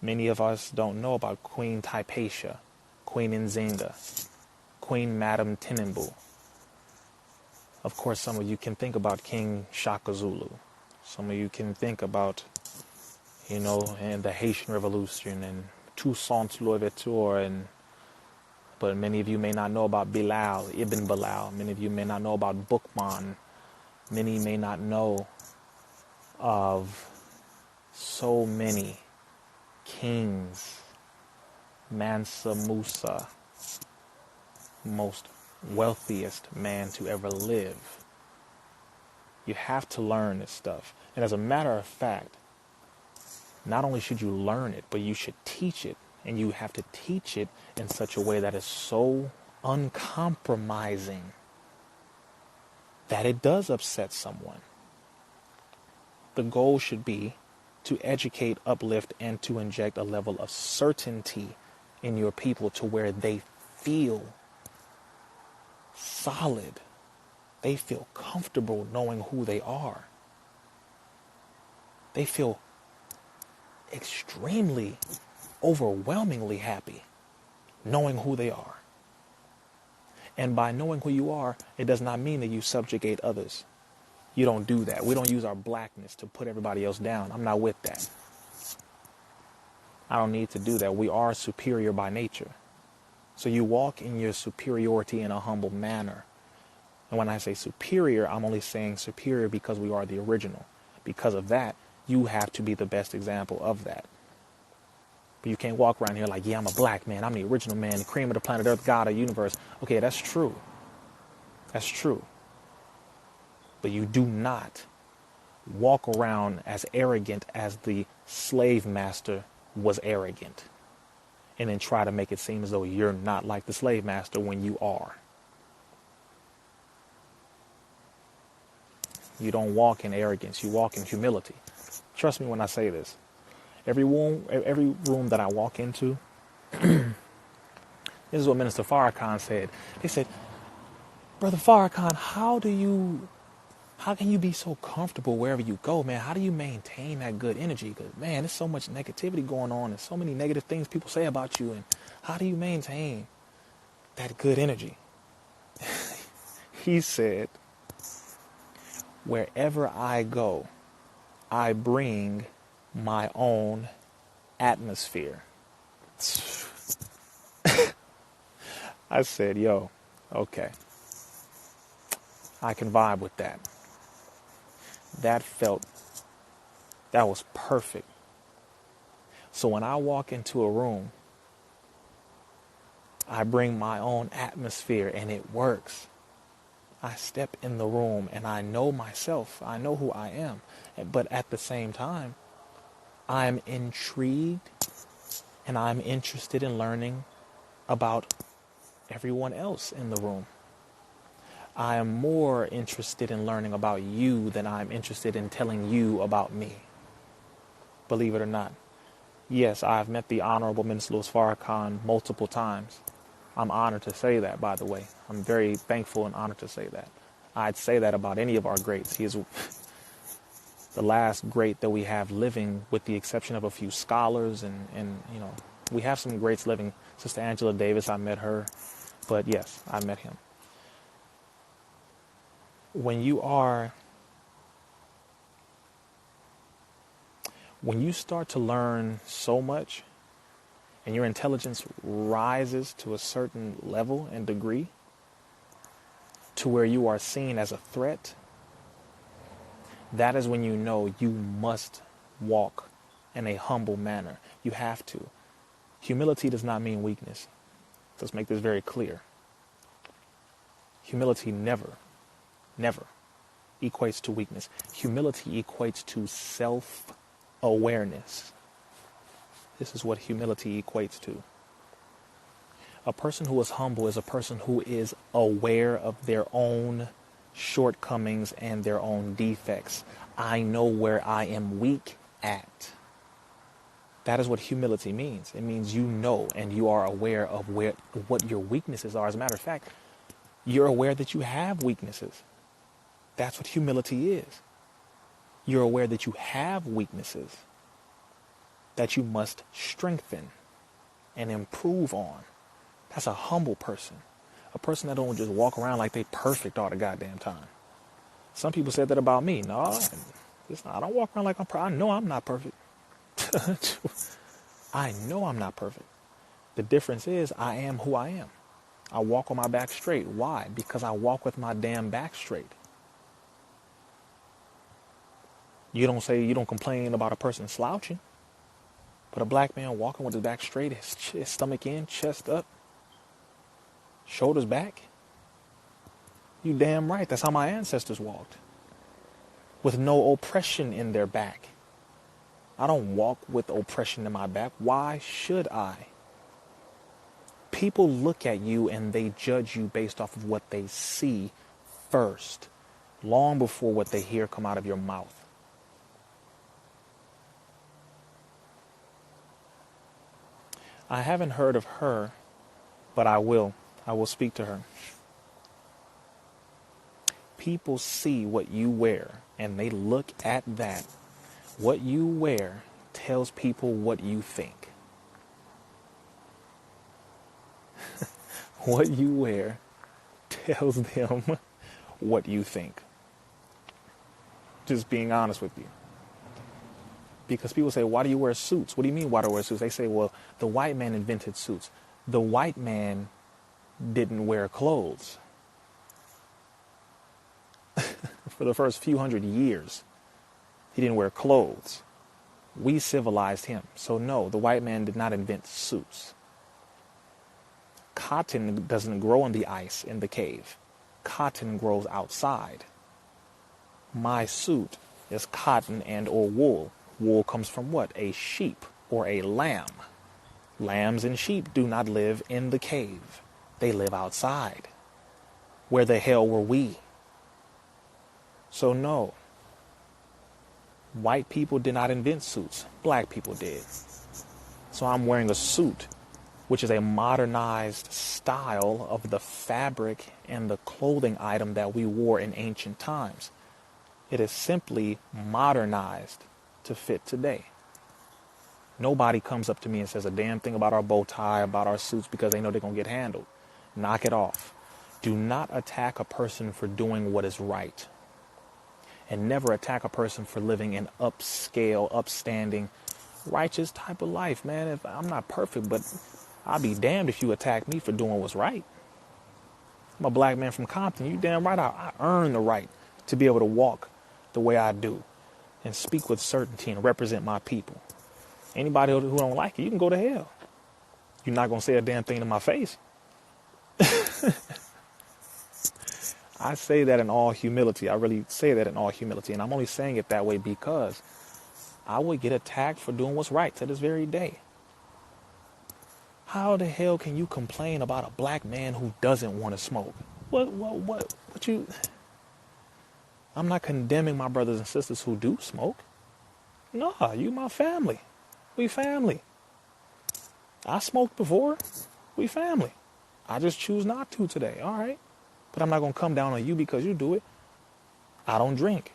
Speaker 1: Many of us don't know about Queen Hypatia, Queen Nzinga, Queen Madam Tinubu. Of course, some of you can think about King Shaka Zulu. Some of you can think about, and the Haitian Revolution and Toussaint Louverture, but many of you may not know about Ibn Bilal. Many of you may not know about Bookman. Many may not know of so many kings. Mansa Musa, most wealthiest man to ever live. You have to learn this stuff. And as a matter of fact, not only should you learn it, but you should teach it. And you have to teach it in such a way that is so uncompromising that it does upset someone. The goal should be to educate, uplift, and to inject a level of certainty in your people to where they feel solid. They feel comfortable knowing who they are. They feel extremely, overwhelmingly happy knowing who they are. And by knowing who you are, it does not mean that you subjugate others. You don't do that. We don't use our blackness to put everybody else down. I'm not with that. I don't need to do that. We are superior by nature. So you walk in your superiority in a humble manner. And when I say superior, I'm only saying superior because we are the original. Because of that, you have to be the best example of that. But you can't walk around here like, yeah, I'm a black man. I'm the original man, the cream of the planet Earth, God of the universe. Okay, that's true. That's true. But you do not walk around as arrogant as the slave master was arrogant. And then try to make it seem as though you're not like the slave master when you are. You don't walk in arrogance. You walk in humility. Trust me when I say this. Every room that I walk into, this is what Minister Farrakhan said. They said, Brother Farrakhan, how can you be so comfortable wherever you go, man? How do you maintain that good energy? Because, man, there's so much negativity going on and so many negative things people say about you. And how do you maintain that good energy? He said, Wherever I go, I bring my own atmosphere. I said, yo, okay, I can vibe with that. That was perfect. So when I walk into a room, I bring my own atmosphere and it works. I step in the room and I know myself. I know who I am. But at the same time, I'm intrigued and I'm interested in learning about everyone else in the room. I am more interested in learning about you than I'm interested in telling you about me. Believe it or not. Yes, I've met the Honorable Minister Louis Farrakhan multiple times. I'm honored to say that, by the way. I'm very thankful and honored to say that. I'd say that about any of our greats. He is the last great that we have living, with the exception of a few scholars and you know, we have some greats living. Sister Angela Davis, I met her. But yes, I met him. When you start to learn so much and your intelligence rises to a certain level and degree to where you are seen as a threat, that is when you know you must walk in a humble manner. You have to. Humility does not mean weakness. Let's make this very clear. Humility never equates to weakness. Humility equates to self-awareness. This is what humility equates to. A person who is humble is a person who is aware of their own shortcomings and their own defects. I know where I am weak at. That is what humility means. It means you know and you are aware of what your weaknesses are. As a matter of fact, you're aware that you have weaknesses. That's what humility is. You're aware that you have weaknesses that you must strengthen and improve on. That's a humble person. A person that don't just walk around like they perfect all the goddamn time. Some people said that about me. No, I don't walk around like I'm perfect. I know I'm not perfect. I know I'm not perfect. The difference is I am who I am. I walk on my back straight. Why? Because I walk with my damn back straight. You don't complain about a person slouching, but a black man walking with his back straight, his stomach in, chest up, shoulders back. You damn right. That's how my ancestors walked. With no oppression in their back. I don't walk with oppression in my back. Why should I? People look at you and they judge you based off of what they see first, long before what they hear come out of your mouth. I haven't heard of her, but I will. I will speak to her. People see what you wear and they look at that. What you wear tells people what you think. What you wear tells them what you think. Just being honest with you. Because people say, why do you wear suits? What do you mean, why do I wear suits? They say, well, the white man invented suits. The white man didn't wear clothes. For the first few hundred years, he didn't wear clothes. We civilized him. So no, the white man did not invent suits. Cotton doesn't grow in the ice in the cave. Cotton grows outside. My suit is cotton and or wool. Wool comes from what? A sheep or a lamb. Lambs and sheep do not live in the cave. They live outside. Where the hell were we? So no. White people did not invent suits. Black people did. So I'm wearing a suit, which is a modernized style of the fabric and the clothing item that we wore in ancient times. It is simply modernized to fit today. Nobody comes up to me and says a damn thing about our bow tie, about our suits, because they know they're going to get handled. Knock it off. Do not attack a person for doing what is right. and never attack a person for living an upscale, upstanding, righteous type of life, man. If I'm not perfect, but I'll be damned if you attack me for doing what's right. I'm a black man from Compton. You damn right I earn the right to be able to walk the way I do and speak with certainty and represent my people. Anybody who don't like it, you can go to hell. You're not going to say a damn thing to my face. I say that in all humility. I really say that in all humility. And I'm only saying it that way because I would get attacked for doing what's right to this very day. How the hell can you complain about a black man who doesn't want to smoke? What you... I'm not condemning my brothers and sisters who do smoke. No, you my family. We family. I smoked before. We family. I just choose not to today. All right. But I'm not going to come down on you because you do it. I don't drink.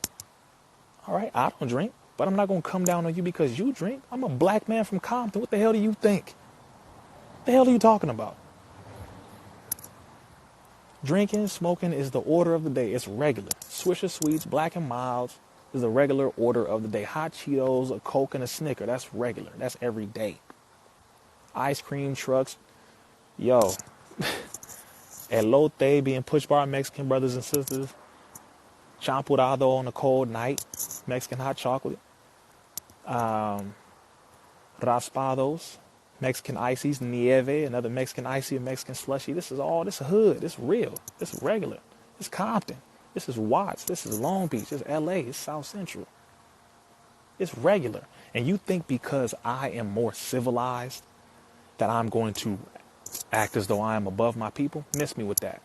Speaker 1: All right. I don't drink. But I'm not going to come down on you because you drink. I'm a black man from Compton. What the hell do you think? What the hell are you talking about? Drinking, smoking is the order of the day. It's regular. Swisher Sweets, Black and Milds is the regular order of the day. Hot Cheetos, a Coke, and a Snicker. That's regular. That's every day. Ice cream trucks. Yo. Elote being pushed by our Mexican brothers and sisters. Champurrado on a cold night. Mexican hot chocolate. Raspados. Mexican ices, nieve, another Mexican icy, a Mexican slushy. This is hood. This is real. This is regular. This is Compton. This is Watts. This is Long Beach. This is LA. It's South Central. It's regular. And you think because I am more civilized that I'm going to act as though I am above my people? Miss me with that.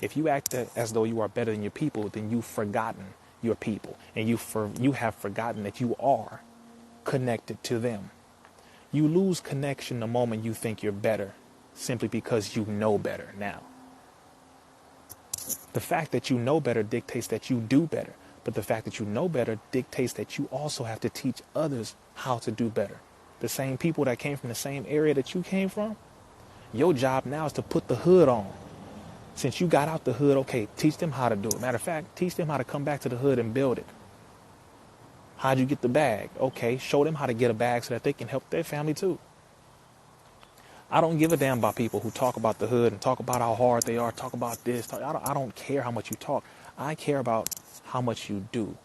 Speaker 1: If you act as though you are better than your people, then you've forgotten your people. And you have forgotten that you are connected to them. You lose connection the moment you think you're better, simply because you know better now. The fact that you know better dictates that you do better. But the fact that you know better dictates that you also have to teach others how to do better. The same people that came from the same area that you came from, your job now is to put the hood on. Since you got out the hood, okay, teach them how to do it. Matter of fact, teach them how to come back to the hood and build it. How'd you get the bag? Okay, show them how to get a bag so that they can help their family too. I don't give a damn about people who talk about the hood and talk about how hard they are, talk about this. I don't care how much you talk. I care about how much you do.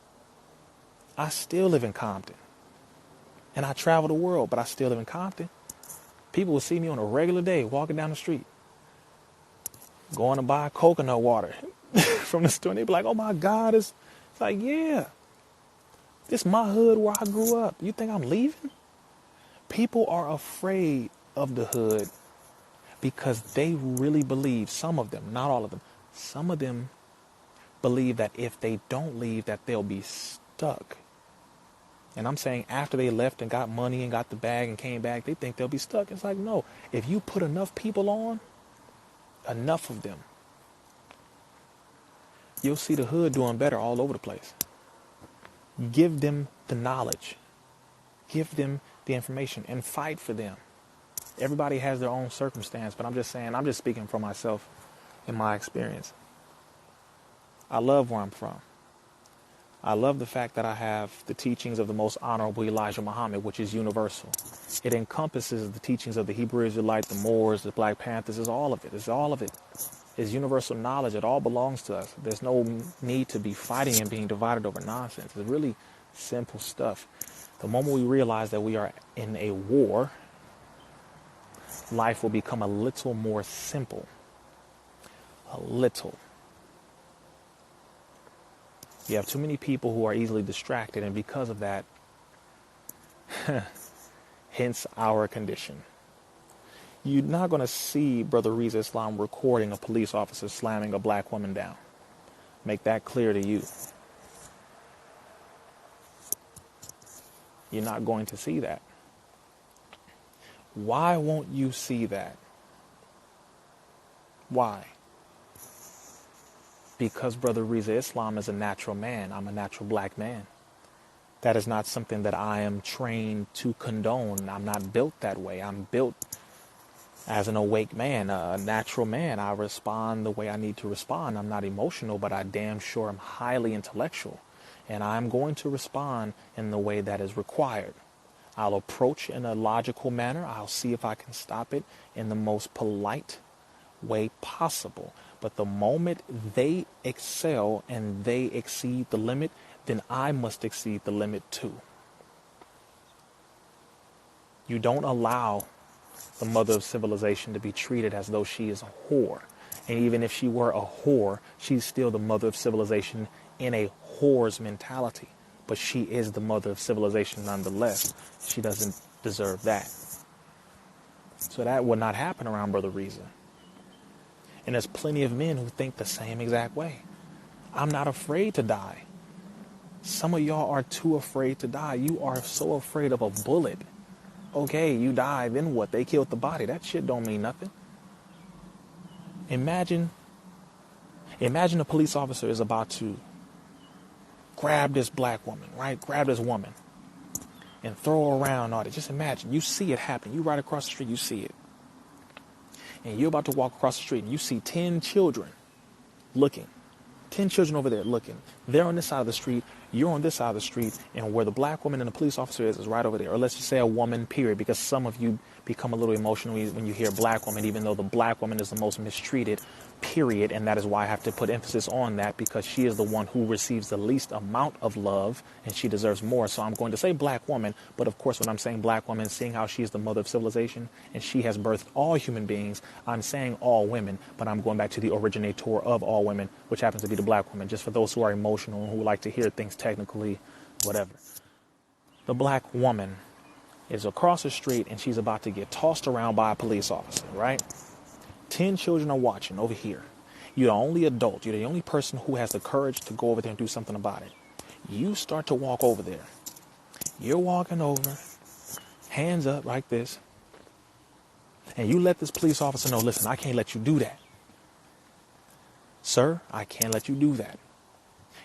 Speaker 1: I still live in Compton. And I travel the world, but I still live in Compton. People will see me on a regular day walking down the street, going to buy coconut water from the store. And they be like, oh my God, it's like, yeah. This is my hood where I grew up. You think I'm leaving? People are afraid of the hood because they really believe, some of them, not all of them, some of them believe that if they don't leave, that they'll be stuck. And I'm saying after they left and got money and got the bag and came back, they think they'll be stuck. It's like, no, if you put enough people on, enough of them, you'll see the hood doing better all over the place. Give them the knowledge. Give them the information and fight for them. Everybody has their own circumstance, but I'm just saying, I'm just speaking for myself and my experience. I love where I'm from. I love the fact that I have the teachings of the most honorable Elijah Muhammad, which is universal. It encompasses the teachings of the Hebrew Israelite, the Moors, the Black Panthers. It's all of it. It's all of it. It's universal knowledge. It all belongs to us. There's no need to be fighting and being divided over nonsense. It's really simple stuff. The moment we realize that we are in a war, life will become a little more simple. A little. You have too many people who are easily distracted, and because of that, hence our condition. You're not going to see Brother RIZZA Islam recording a police officer slamming a black woman down. Make that clear to you. You're not going to see that. Why won't you see that? Why? Because Brother RIZZA Islam is a natural man. I'm a natural black man. That is not something that I am trained to condone. I'm not built that way. I'm built as an awake man, a natural man. I respond the way I need to respond. I'm not emotional, but I damn sure am highly intellectual. and I'm going to respond in the way that is required. I'll approach in a logical manner. I'll see if I can stop it in the most polite way possible. But the moment they excel and they exceed the limit, then I must exceed the limit too. You don't allow the mother of civilization to be treated as though she is a whore. And even if she were a whore, she's still the mother of civilization in a whore's mentality. But she is the mother of civilization nonetheless. She doesn't deserve that. So that would not happen around Brother RIZZA. And there's plenty of men who think the same exact way. I'm not afraid to die. Some of y'all are too afraid to die. You are so afraid of a bullet. Okay, you die, then what? They killed the body. That shit don't mean nothing. Imagine a police officer is about to grab this black woman, right? Grab this woman and throw her around all that. Just imagine, you see it happen. You right across the street, you see it. And you're about to walk across the street and you see 10 children looking. 10 children over there looking. They're on this side of the street. You're on this side of the street. And where the black woman and the police officer is right over there. Or let's just say a woman, period. Because some of you become a little emotional when you hear black woman, even though the black woman is the most mistreated, period. And that is why I have to put emphasis on that, because she is the one who receives the least amount of love and she deserves more. So I'm going to say black woman. But of course, when I'm saying black woman, seeing how she is the mother of civilization and she has birthed all human beings, I'm saying all women, but I'm going back to the originator of all women, which happens to be the black woman, just for those who are emotional and who like to hear things technically, whatever. The black woman is across the street and she's about to get tossed around by a police officer, right? 10 children are watching over here. You're the only adult. You're the only person who has the courage to go over there and do something about it. You start to walk over there. You're walking over, hands up like this, and you let this police officer know, listen, I can't let you do that. Sir, I can't let you do that.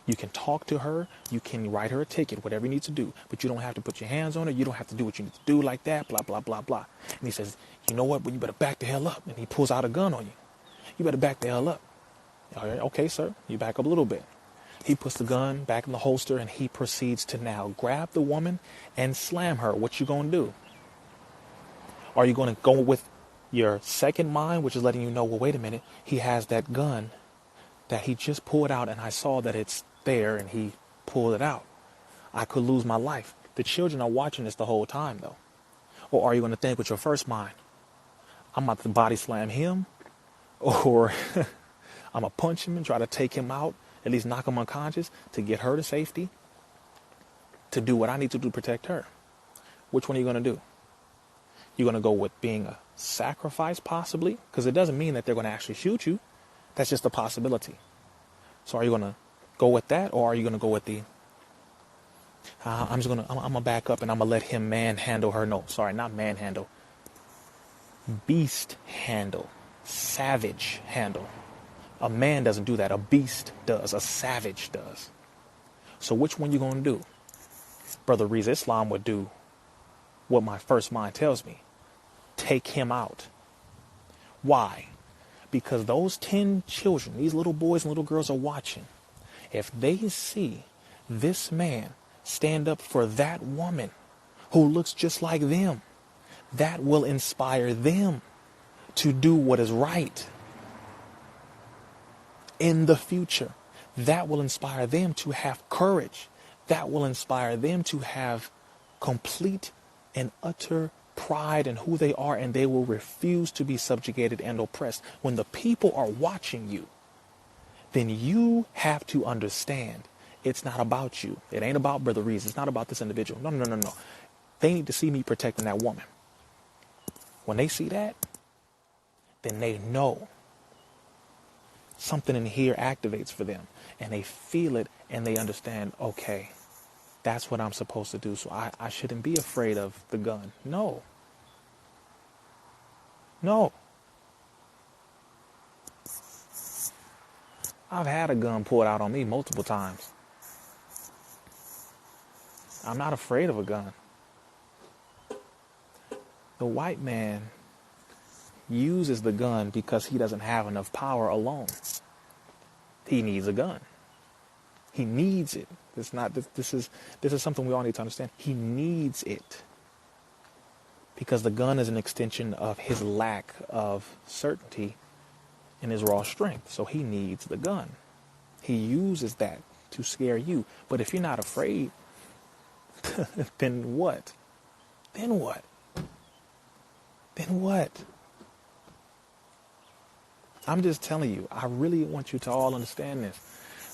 Speaker 1: You can talk to her. You can write her a ticket, whatever you need to do. But you don't have to put your hands on her. You don't have to do what you need to do like that, blah, blah, blah, blah. And he says, you know what? But you better back the hell up. And he pulls out a gun on you. You better back the hell up. All right, okay, sir. You back up a little bit. He puts the gun back in the holster and he proceeds to now grab the woman and slam her. What you going to do? Are you going to go with your second mind, which is letting you know, well, wait a minute. He has that gun that he just pulled out and I saw that it's there and he pulled it out. I could lose my life. The children are watching this the whole time though. Or are you going to think with your first mind, I'm about to body slam him, or I'm going to punch him and try to take him out, at least knock him unconscious to get her to safety, to do what I need to do to protect her? Which one are you going to do? You're going to go with being a sacrifice possibly, because it doesn't mean that they're going to actually shoot you. That's just a possibility. So are you going to go with that, or are you going to go with the, I'm going to back up and I'm going to let him manhandle her? No, sorry, not manhandle. Beast handle. Savage handle. A man doesn't do that. A beast does. A savage does. So which one you going to do? Brother RIZZA, Islam would do what my first mind tells me. Take him out. Why? Because those 10 children, these little boys and little girls are watching. If they see this man stand up for that woman who looks just like them, that will inspire them to do what is right in the future. That will inspire them to have courage. That will inspire them to have complete and utter pride in who they are, and they will refuse to be subjugated and oppressed. When the people are watching you, then you have to understand it's not about you. It ain't about Brother RIZZA. It's not about this individual. No. They need to see me protecting that woman. When they see that, then they know something in here activates for them, and they feel it and they understand, okay, that's what I'm supposed to do. So I shouldn't be afraid of the gun. No. I've had a gun pulled out on me multiple times. I'm not afraid of a gun. The white man uses the gun because he doesn't have enough power alone. He needs a gun. He needs it. This is something we all need to understand. He needs it because the gun is an extension of his lack of certainty in his raw strength. So he needs the gun. He uses that to scare you. But if you're not afraid, then what? Then what? Then what? I'm just telling you, I really want you to all understand this.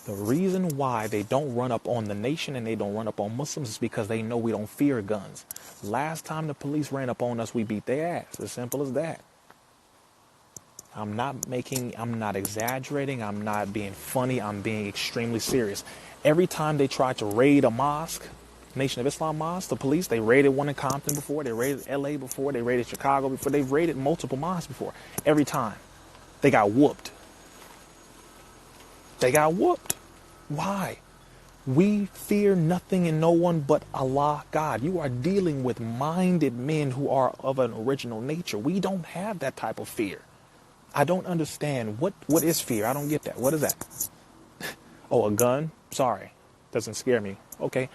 Speaker 1: The reason why they don't run up on the nation and they don't run up on Muslims is because they know we don't fear guns. Last time the police ran up on us, we beat their ass. As simple as that. I'm not exaggerating. I'm not being funny. I'm being extremely serious. Every time they tried to raid a mosque, Nation of Islam mosque, the police, they raided one in Compton before, they raided LA before, they raided Chicago before, they've raided multiple mosques before. Every time. They got whooped. They got whooped. Why? We fear nothing and no one but Allah, God. You are dealing with minded men who are of an original nature. We don't have that type of fear. I don't understand. What is fear? I don't get that. What is that? Oh, a gun? Sorry. Doesn't scare me. Okay.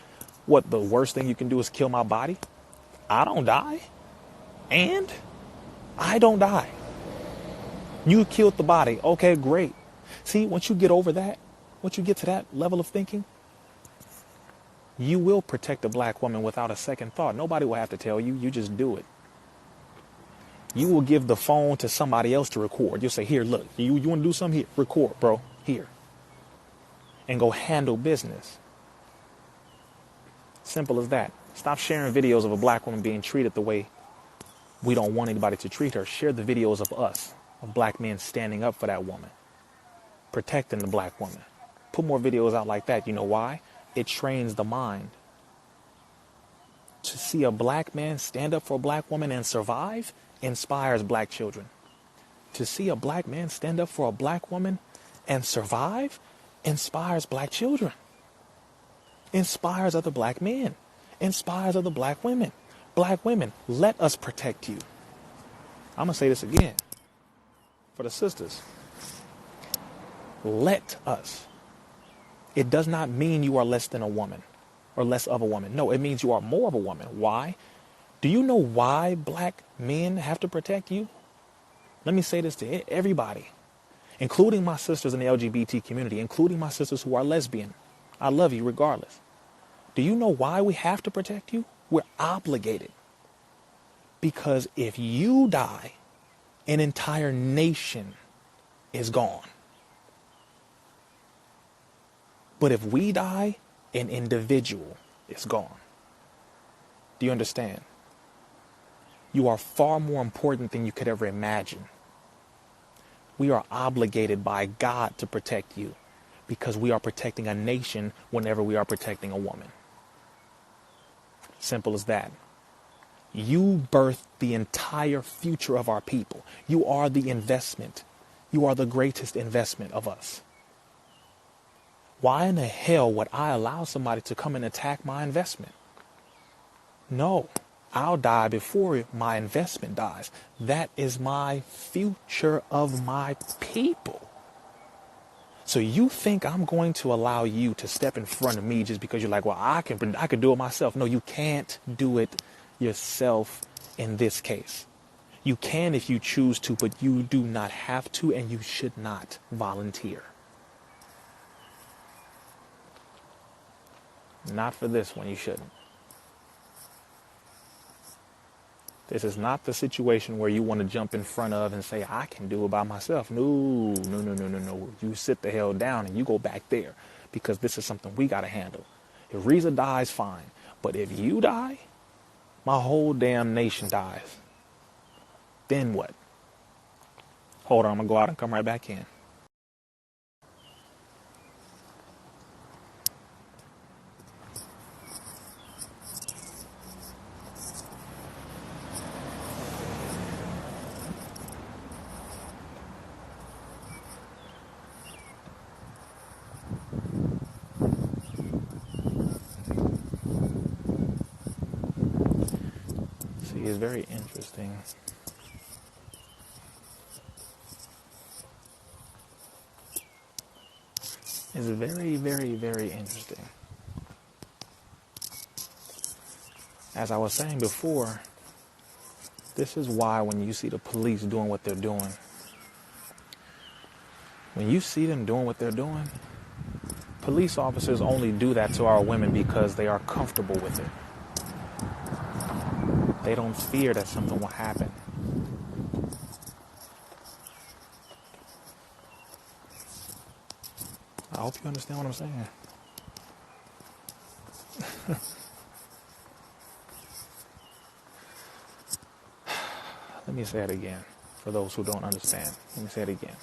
Speaker 1: What, the worst thing you can do is kill my body? I don't die. And I don't die. You killed the body. Okay, great. See, once you get over that, once you get to that level of thinking, you will protect a black woman without a second thought. Nobody will have to tell you. You just do it. You will give the phone to somebody else to record. You'll say, here, look, you want to do something? Here, record, bro. Here. And go handle business. Simple as that. Stop sharing videos of a black woman being treated the way we don't want anybody to treat her. Share the videos of us, of black men standing up for that woman, protecting the black woman. Put more videos out like that. You know why? It trains the mind. To see a black man stand up for a black woman and survive inspires black children. To see a black man stand up for a black woman and survive inspires black children. Inspires other black men. Inspires other black women. Black women, let us protect you. I'm going to say this again for the sisters. Let us. It does not mean you are less than a woman or less of a woman. No, it means you are more of a woman. Why? Do you know why black men have to protect you? Let me say this to everybody, including my sisters in the LGBT community, including my sisters who are lesbian. I love you regardless. Do you know why we have to protect you? We're obligated. Because if you die, an entire nation is gone. But if we die, an individual is gone. Do you understand? You are far more important than you could ever imagine. We are obligated by God to protect you because we are protecting a nation whenever we are protecting a woman. Simple as that. You birthed the entire future of our people. You are the investment. You are the greatest investment of us. Why in the hell would I allow somebody to come and attack my investment? No, I'll die before my investment dies. That is my future of my people. So you think I'm going to allow you to step in front of me just because you're like, well, I can do it myself. No, you can't do it yourself in this case. You can if you choose to, but you do not have to, and you should not volunteer. Not for this one, you shouldn't. This is not the situation where you want to jump in front of and say, I can do it by myself. No. You sit the hell down and you go back there because this is something we got to handle. If RIZZA dies, fine. But if you die, my whole damn nation dies. Then what? Hold on, I'm going to go out and come right back in. See, it's very interesting. is very, very, very interesting. As I was saying before, this is why when you see the police doing what they're doing, when you see them doing what they're doing, police officers only do that to our women because they are comfortable with it. They don't fear that something will happen. I hope you understand what I'm saying. Let me say it again for those who don't understand. Let me say it again.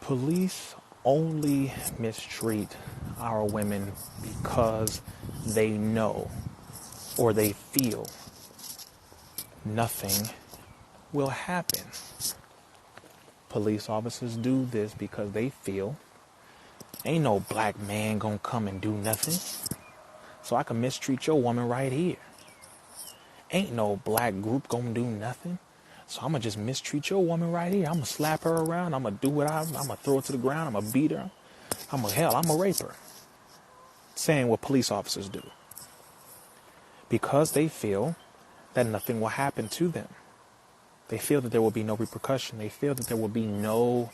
Speaker 1: Police only mistreat our women because they know or they feel nothing will happen. Police officers do this because they feel ain't no black man gonna come and do nothing, so I can mistreat your woman right here. Ain't no black group gonna do nothing, so I'm gonna just mistreat your woman right here. I'm gonna slap her around. I'm gonna do what I'm gonna throw her to the ground. I'm gonna beat her. I'm gonna rape her. Saying what police officers do. Because they feel that nothing will happen to them. They feel that there will be no repercussion. They feel that there will be no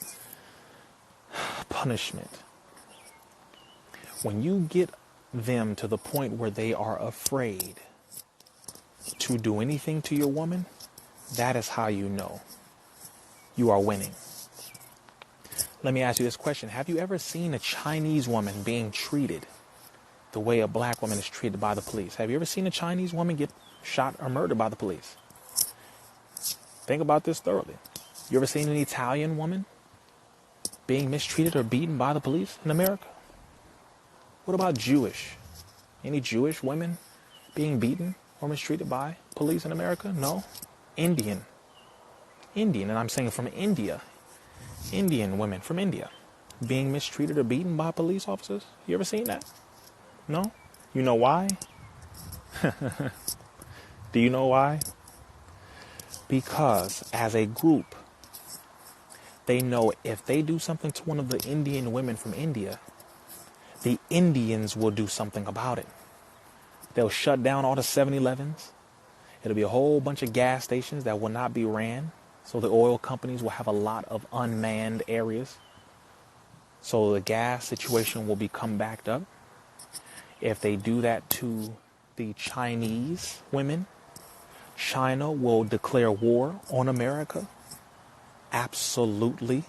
Speaker 1: punishment. When you get them to the point where they are afraid to do anything to your woman, that is how you know you are winning. Let me ask you this question. Have you ever seen a Chinese woman being treated the way a black woman is treated by the police? Have you ever seen a Chinese woman get shot or murdered by the police? Think about this thoroughly. You ever seen an Italian woman being mistreated or beaten by the police in America? What about Jewish? Any Jewish women being beaten or mistreated by police in America? No. Indian, and I'm saying from India. Indian women from India being mistreated or beaten by police officers. You ever seen that? No? You know why? Do you know why? Because as a group, they know if they do something to one of the Indian women from India, the Indians will do something about it. They'll shut down all the 7-Elevens. It'll be a whole bunch of gas stations that will not be ran. So the oil companies will have a lot of unmanned areas. So the gas situation will become backed up. If they do that to the Chinese women, China will declare war on America. Absolutely,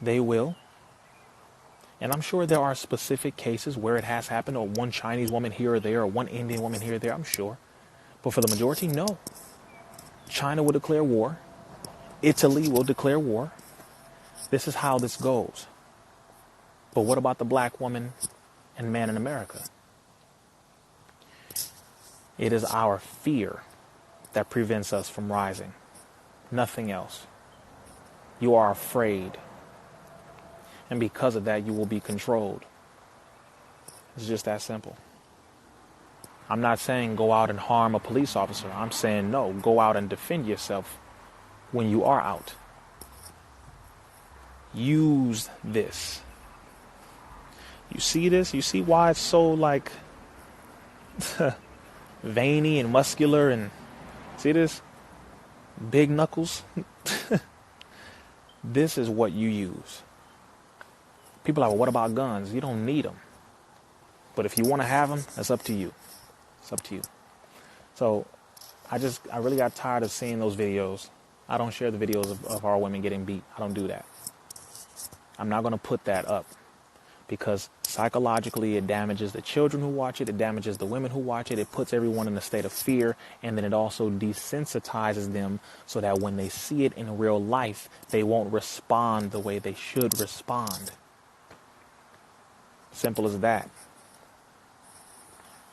Speaker 1: they will. And I'm sure there are specific cases where it has happened, or one Chinese woman here or there, or one Indian woman here or there, I'm sure. But for the majority, no. China will declare war. Italy will declare war. This is how this goes. But what about the black woman and man in America? It is our fear that prevents us from rising. Nothing else. You are afraid. And because of that, you will be controlled. It's just that simple. I'm not saying go out and harm a police officer. I'm saying no, go out and defend yourself when you are out. Use this. You see this? You see why it's so like veiny and muscular and see this? Big knuckles. This is what you use. People are like, well, what about guns? You don't need them. But if you want to have them, that's up to you. It's up to you. So I really got tired of seeing those videos. I don't share the videos of our women getting beat. I don't do that. I'm not going to put that up because psychologically it damages the children who watch it. It damages the women who watch it. It puts everyone in a state of fear. And then it also desensitizes them so that when they see it in real life, they won't respond the way they should respond. Simple as that.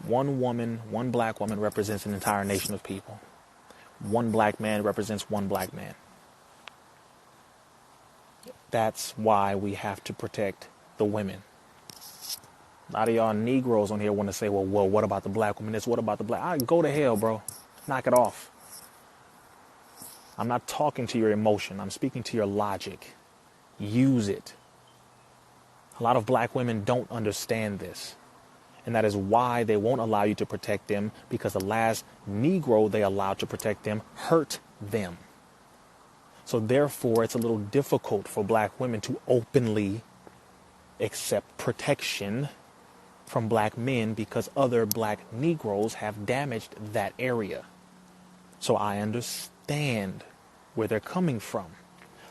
Speaker 1: One woman, one black woman represents an entire nation of people. One black man represents one black man. That's why we have to protect the women. A lot of y'all Negroes on here want to say, well, what about the black woman? What about the black? I go to hell, bro. Knock it off. I'm not talking to your emotion. I'm speaking to your logic. use it. A lot of black women don't understand this. And that is why they won't allow you to protect them, because the last Negro they allowed to protect them hurt them. So therefore, it's a little difficult for black women to openly accept protection from black men because other black Negroes have damaged that area. So I understand where they're coming from.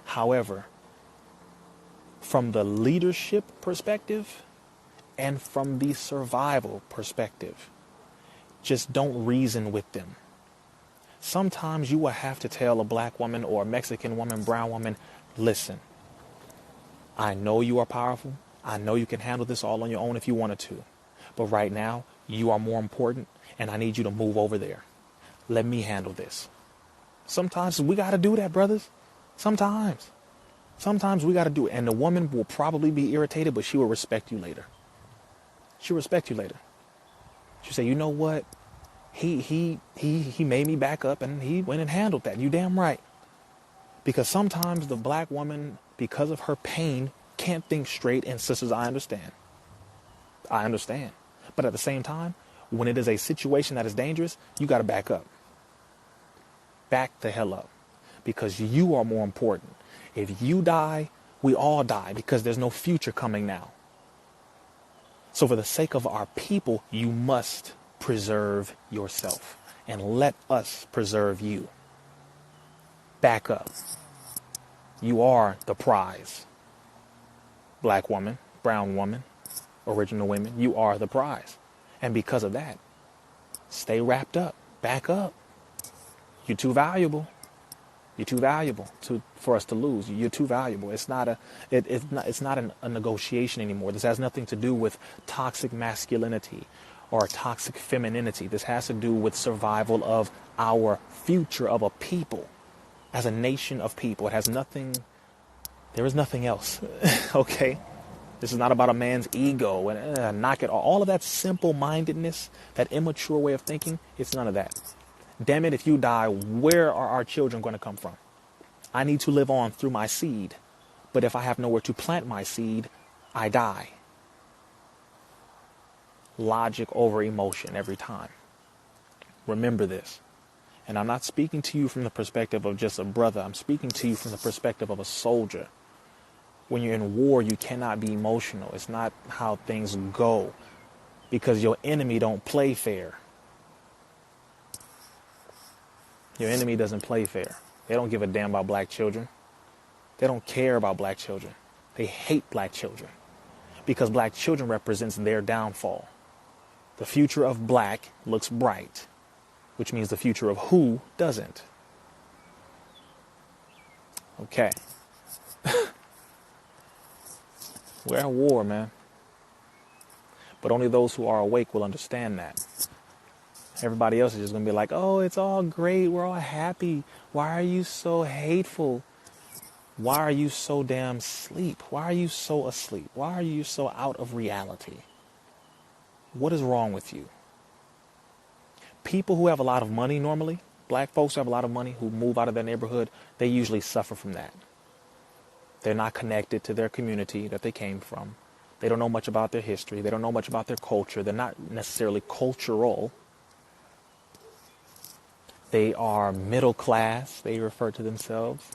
Speaker 1: However, from the leadership perspective and from the survival perspective, just don't reason with them. Sometimes you will have to tell a black woman or a Mexican woman, brown woman, listen, I know you are powerful. I know you can handle this all on your own if you wanted to. But right now, you are more important, and I need you to move over there. Let me handle this. Sometimes we got to do that, brothers. Sometimes we got to do it. And the woman will probably be irritated, but she will respect you later. She'll respect you later. She'll say, you know what? He made me back up and he went and handled that. You damn right. Because sometimes the black woman, because of her pain, can't think straight. And sisters, I understand. I understand. But at the same time, when it is a situation that is dangerous, you got to back up. Back the hell up. Because you are more important. If you die, we all die, because there's no future coming now. So for the sake of our people, you must preserve yourself and let us preserve you. Back up. You are the prize. Black woman, brown woman, original women, you are the prize. And because of that, stay wrapped up. Back up. You're too valuable. You're too valuable for us to lose. You're too valuable. It's not a negotiation anymore. This has nothing to do with toxic masculinity or toxic femininity. This has to do with survival of our future of a people, as a nation of people. It has nothing. There is nothing else. Okay. This is not about a man's ego and knock it all of that simple-mindedness, that immature way of thinking. It's none of that. Damn it, if you die, where are our children going to come from? I need to live on through my seed. But if I have nowhere to plant my seed, I die. Logic over emotion every time. Remember this. And I'm not speaking to you from the perspective of just a brother. I'm speaking to you from the perspective of a soldier. When you're in war, you cannot be emotional. It's not how things go. Because your enemy don't play fair. Your enemy doesn't play fair. They don't give a damn about black children. They don't care about black children. They hate black children because black children represents their downfall. The future of black looks bright, which means the future of who doesn't. Okay. We're at war, man. But only those who are awake will understand that. Everybody else is just going to be like, oh, it's all great. We're all happy. Why are you so hateful? Why are you so damn asleep? Why are you so asleep? Why are you so out of reality? What is wrong with you? People who have a lot of money normally, black folks who have a lot of money, who move out of their neighborhood, they usually suffer from that. They're not connected to their community that they came from. They don't know much about their history. They don't know much about their culture. They're not necessarily cultural. They are middle class, they refer to themselves.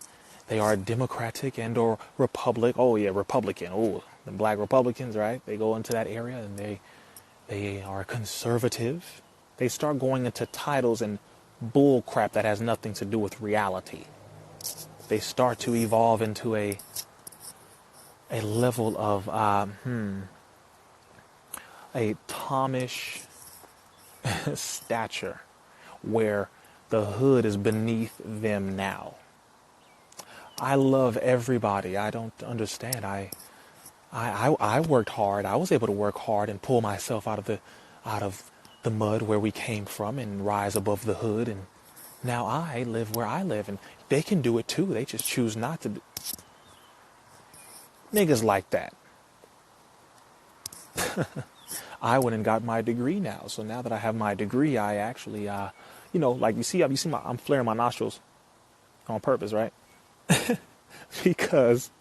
Speaker 1: They are Democratic and or Republic. Oh, yeah, Republican. Oh, the black Republicans, right? They go into that area and they are conservative. They start going into titles and bull crap that has nothing to do with reality. They start to evolve into a level of a Thomish stature where the hood is beneath them now. I love everybody. I don't understand. I worked hard. I was able to work hard and pull myself out of the mud where we came from and rise above the hood. And now I live where I live, and they can do it too. They just choose not to. Niggas like that. I went and got my degree now. So now that I have my degree, I actually, like you see I'm flaring my nostrils on purpose, right? Because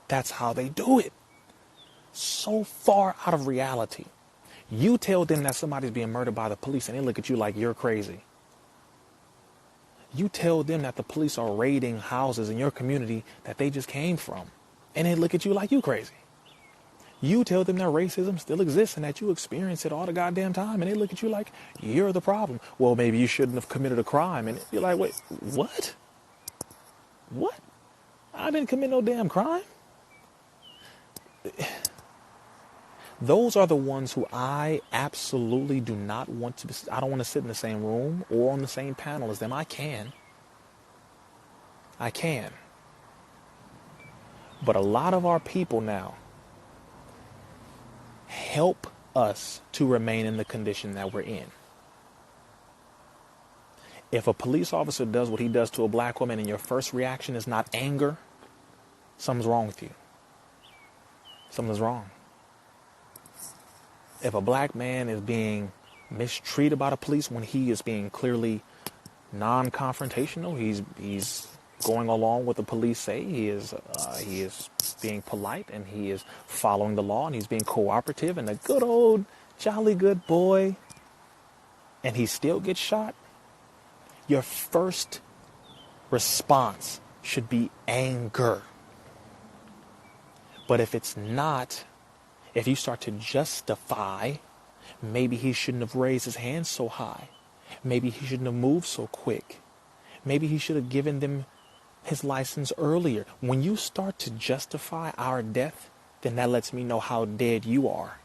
Speaker 1: That's how they do it. So far out of reality. You tell them that somebody's being murdered by the police and they look at you like you're crazy. You tell them that the police are raiding houses in your community that they just came from and they look at you like you crazy. You tell them that racism still exists and that you experience it all the goddamn time and they look at you like you're the problem. Well, maybe you shouldn't have committed a crime. And you're like, wait, what? What? I didn't commit no damn crime. Those are the ones who I absolutely do not want to, I don't want to sit in the same room or on the same panel as them. I can. But a lot of our people now help us to remain in the condition that we're in. If a police officer does what he does to a black woman and your first reaction is not anger, something's wrong with you. Something's wrong. If a black man is being mistreated by the police when he is being clearly non-confrontational, he's going along with the police say, he is being polite and he is following the law and he's being cooperative and a good old jolly good boy, and he still gets shot, your first response should be anger. But if it's not, if you start to justify, maybe he shouldn't have raised his hand so high. Maybe he shouldn't have moved so quick. Maybe he should have given them his license earlier. When you start to justify our death, then that lets me know how dead you are.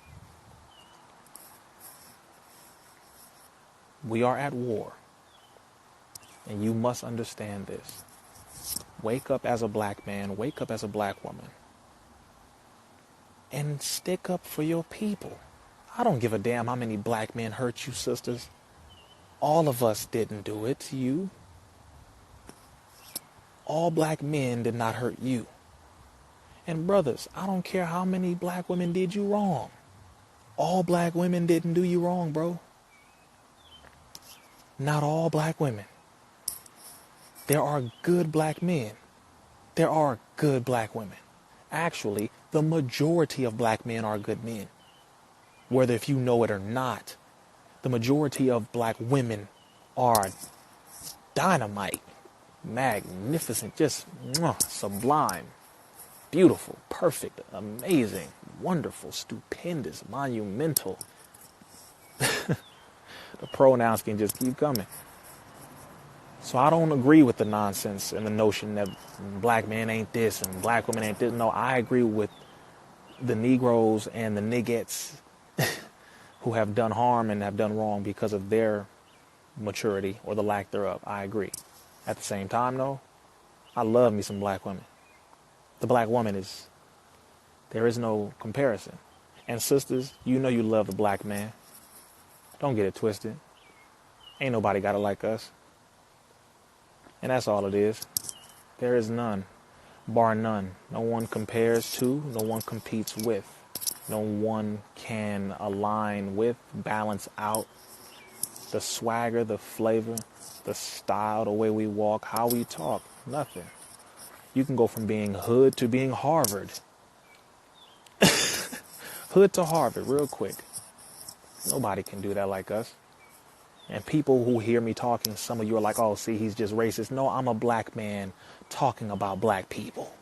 Speaker 1: We are at war. And you must understand this. Wake up as a black man. Wake up as a black woman. And stick up for your people. I don't give a damn how many black men hurt you, sisters. All of us didn't do it to you. All black men did not hurt you. And brothers, I don't care how many black women did you wrong. All black women didn't do you wrong, bro. Not all black women. There are good black men. There are good black women. Actually, the majority of black men are good men. Whether if you know it or not, the majority of black women are dynamite, magnificent, just sublime, beautiful, perfect, amazing, wonderful, stupendous, monumental. The pronouns can just keep coming. So I don't agree with the nonsense and the notion that black men ain't this and black women ain't this. No, I agree with the Negroes and the niggettes who have done harm and have done wrong because of their maturity or the lack thereof. I agree. At the same time, though, I love me some black women. The black woman there is no comparison. And sisters, you know you love the black man. Don't get it twisted. Ain't nobody got it like us. And that's all it is. There is none, bar none. No one compares to, no one competes with. No one can align with, balance out the swagger, the flavor, the style, the way we walk, how we talk. Nothing. You can go from being hood to being Harvard. Hood to Harvard real quick. Nobody can do that like us. And people who hear me talking, some of you are like, oh, see, he's just racist. No, I'm a black man talking about black people.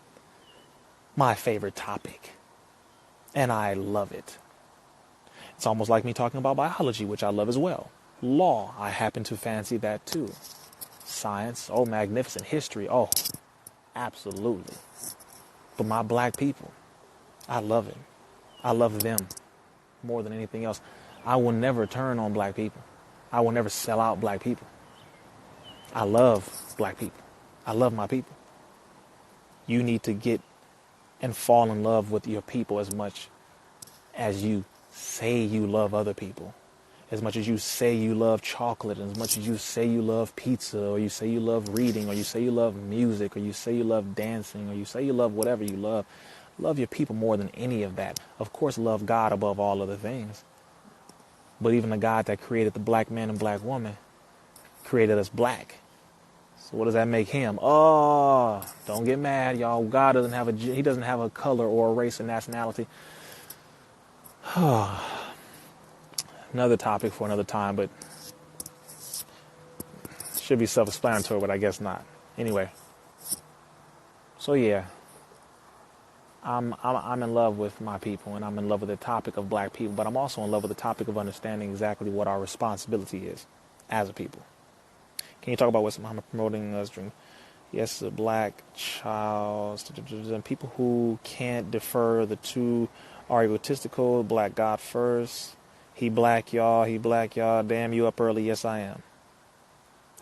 Speaker 1: My favorite topic. And I love it. It's almost like me talking about biology, which I love as well. Law, I happen to fancy that too. Science, oh, magnificent. History, oh, absolutely. But my black people, I love it. I love them more than anything else. I will never turn on black people. I will never sell out black people. I love black people. I love my people. You need to get and fall in love with your people as much as you say you love other people. As much as you say you love chocolate, as much as you say you love pizza, or you say you love reading, or you say you love music, or you say you love dancing, or you say you love whatever you love. Love your people more than any of that. Of course, love God above all other things. But even the God that created the black man and black woman created us black. So what does that make him? Oh, don't get mad, y'all. God doesn't have he doesn't have a color or a race or nationality. Another topic for another time, but should be self-explanatory, but I guess not. Anyway, so yeah, I'm in love with my people, and I'm in love with the topic of black people, but I'm also in love with the topic of understanding exactly what our responsibility is as a people. Can you talk about what's Muhammad promoting us during? Yes, the black child, and people who can't defer the two are egotistical. Black God first. He black y'all. Damn, you up early. Yes, I am.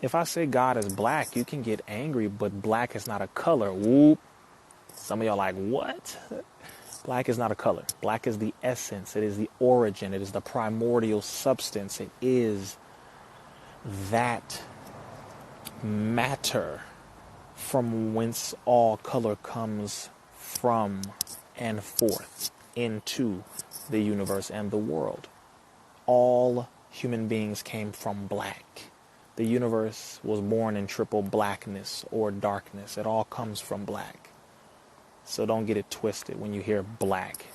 Speaker 1: If I say God is black, you can get angry, but black is not a color. Whoop. Some of y'all like, what? Black is not a color. Black is the essence. It is the origin. It is the primordial substance. It is that matter from whence all color comes from and forth into the universe and the world. All human beings came from black. The universe was born in triple blackness or darkness. It all comes from black. So don't get it twisted when you hear black.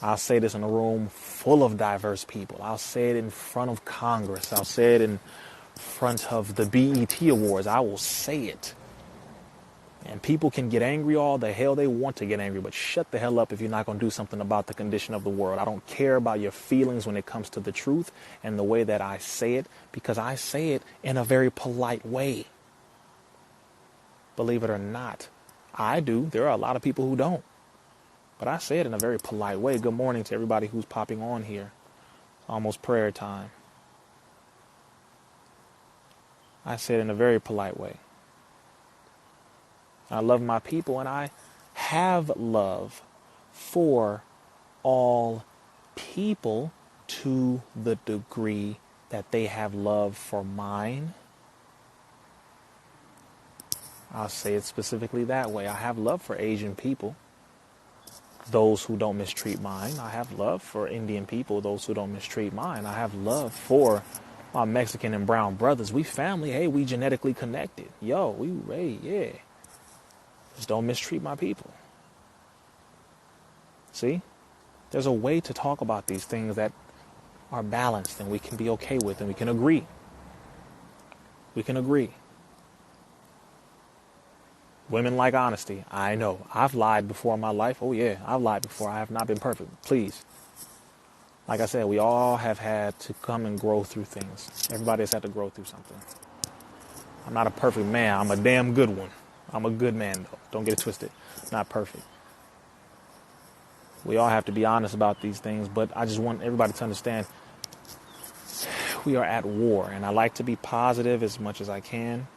Speaker 1: I'll say this in a room full of diverse people. I'll say it in front of Congress. I'll say it in front of the BET Awards. I will say it. And people can get angry all the hell they want to get angry, but shut the hell up if you're not going to do something about the condition of the world. I don't care about your feelings when it comes to the truth and the way that I say it, because I say it in a very polite way. Believe it or not, I do. There are a lot of people who don't. But I say it in a very polite way. Good morning to everybody who's popping on here. Almost prayer time. I say it in a very polite way. I love my people, and I have love for all people to the degree that they have love for mine. I'll say it specifically that way. I have love for Asian people, those who don't mistreat mine. I have love for Indian people, those who don't mistreat mine. I have love for my Mexican and brown brothers. We family. Hey, we genetically connected. Yeah. Just don't mistreat my people. See? There's a way to talk about these things that are balanced and we can be okay with and we can agree. We can agree. Women like honesty. I know. I've lied before in my life. Oh yeah, I've lied before. I have not been perfect. Please. Like I said, we all have had to come and grow through things. Everybody has had to grow through something. I'm not a perfect man. I'm a damn good one. I'm a good man, though. Don't get it twisted. Not perfect. We all have to be honest about these things, but I just want everybody to understand we are at war, and I like to be positive as much as I can.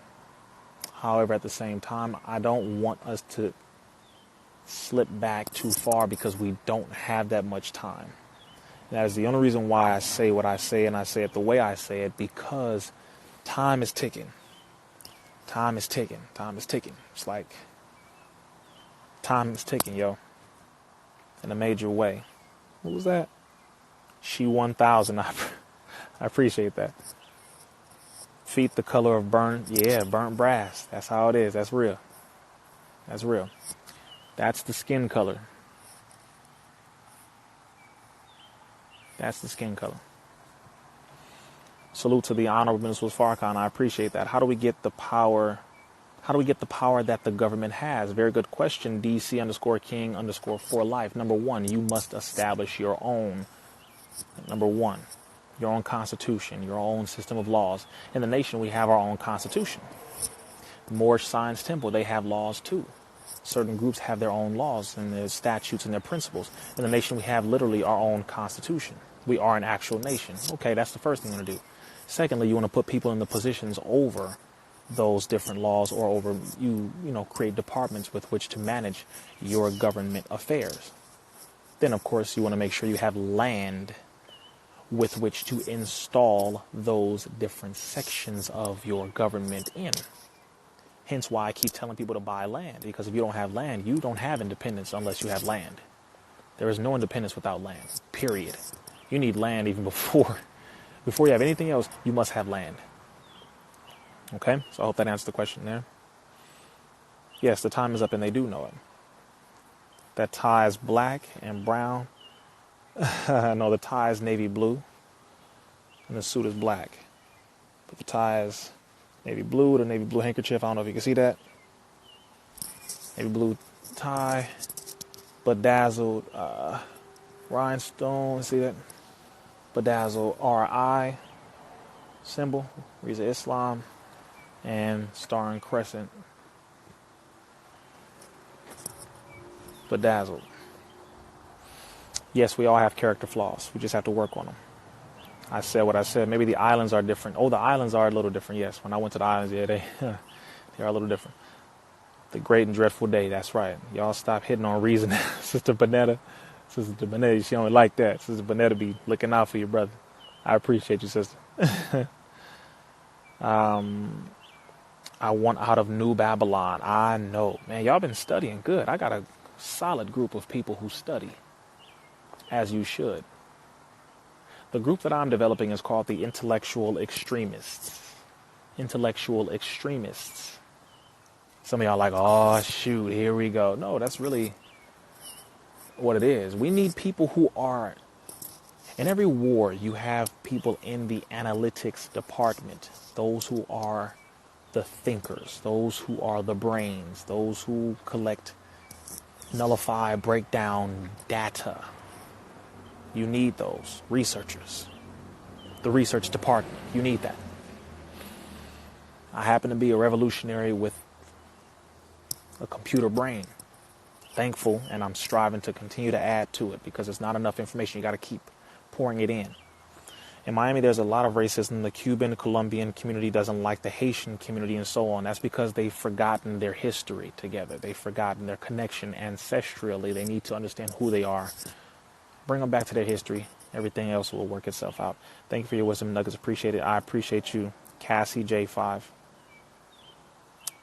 Speaker 1: However, at the same time, I don't want us to slip back too far because we don't have that much time. And that is the only reason why I say what I say, and I say it the way I say it, because time is ticking. Time is ticking. Time is ticking. It's like time is ticking, yo. In a major way. What was that? She 1000. I appreciate that. Feet the color of burnt brass. That's how it is. That's real. That's real. That's the skin color. That's the skin color. Salute to the Honorable Minister Farrakhan. I appreciate that. How do we get the power? How do we get the power that the government has? Very good question. DC_King_for life. Number one, you must establish your own. Number one, your own constitution, your own system of laws. In the nation, we have our own constitution. Moorish Science Temple, they have laws too. Certain groups have their own laws and their statutes and their principles. In the nation, we have literally our own constitution. We are an actual nation. Okay, that's the first thing you want to do. Secondly, you want to put people in the positions over those different laws, or over create departments with which to manage your government affairs. Then, of course, you want to make sure you have land with which to install those different sections of your government in. Hence why I keep telling people to buy land, because if you don't have land, you don't have independence unless you have land. There is no independence without land, period. You need land even before you have anything else, you must have land. Okay, so I hope that answers the question there. Yes, the time is up and they do know it. That tie is black and brown. No, the tie is navy blue and the suit is black. But the tie is navy blue with a navy blue handkerchief. I don't know if you can see that. Navy blue tie, bedazzled rhinestone. See that? Bedazzled RI symbol, RIZZA Islam, and star and crescent. Bedazzled. Yes, we all have character flaws. We just have to work on them. I said what I said. Maybe the islands are different. Oh, the islands are a little different. Yes, when I went to the islands, yeah, they are a little different. The great and dreadful day. That's right. Y'all stop hitting on reason. Sister Bonetta, she only like that. Sister Bonetta be looking out for you, brother. I appreciate you, sister. I want out of New Babylon. I know, man. Y'all been studying good. I got a solid group of people who study, as you should. The group that I'm developing is called the intellectual extremists. Intellectual extremists. Some of y'all are like, oh, shoot, here we go. No, that's really what it is. We need people who are, in every war, you have people in the analytics department, those who are the thinkers, those who are the brains, those who collect, nullify, break down data. You need those researchers. The research department, you need that. I happen to be a revolutionary with a computer brain. Thankful, and I'm striving to continue to add to it because it's not enough information. You got to keep pouring it in. In Miami, there's a lot of racism. The Cuban, Colombian community doesn't like the Haitian community and so on. That's because they've forgotten their history together. They've forgotten their connection ancestrally. They need to understand who they are. Bring them back to their history. Everything else will work itself out. Thank you for your wisdom nuggets. Appreciate it. I appreciate you. Cassie J5.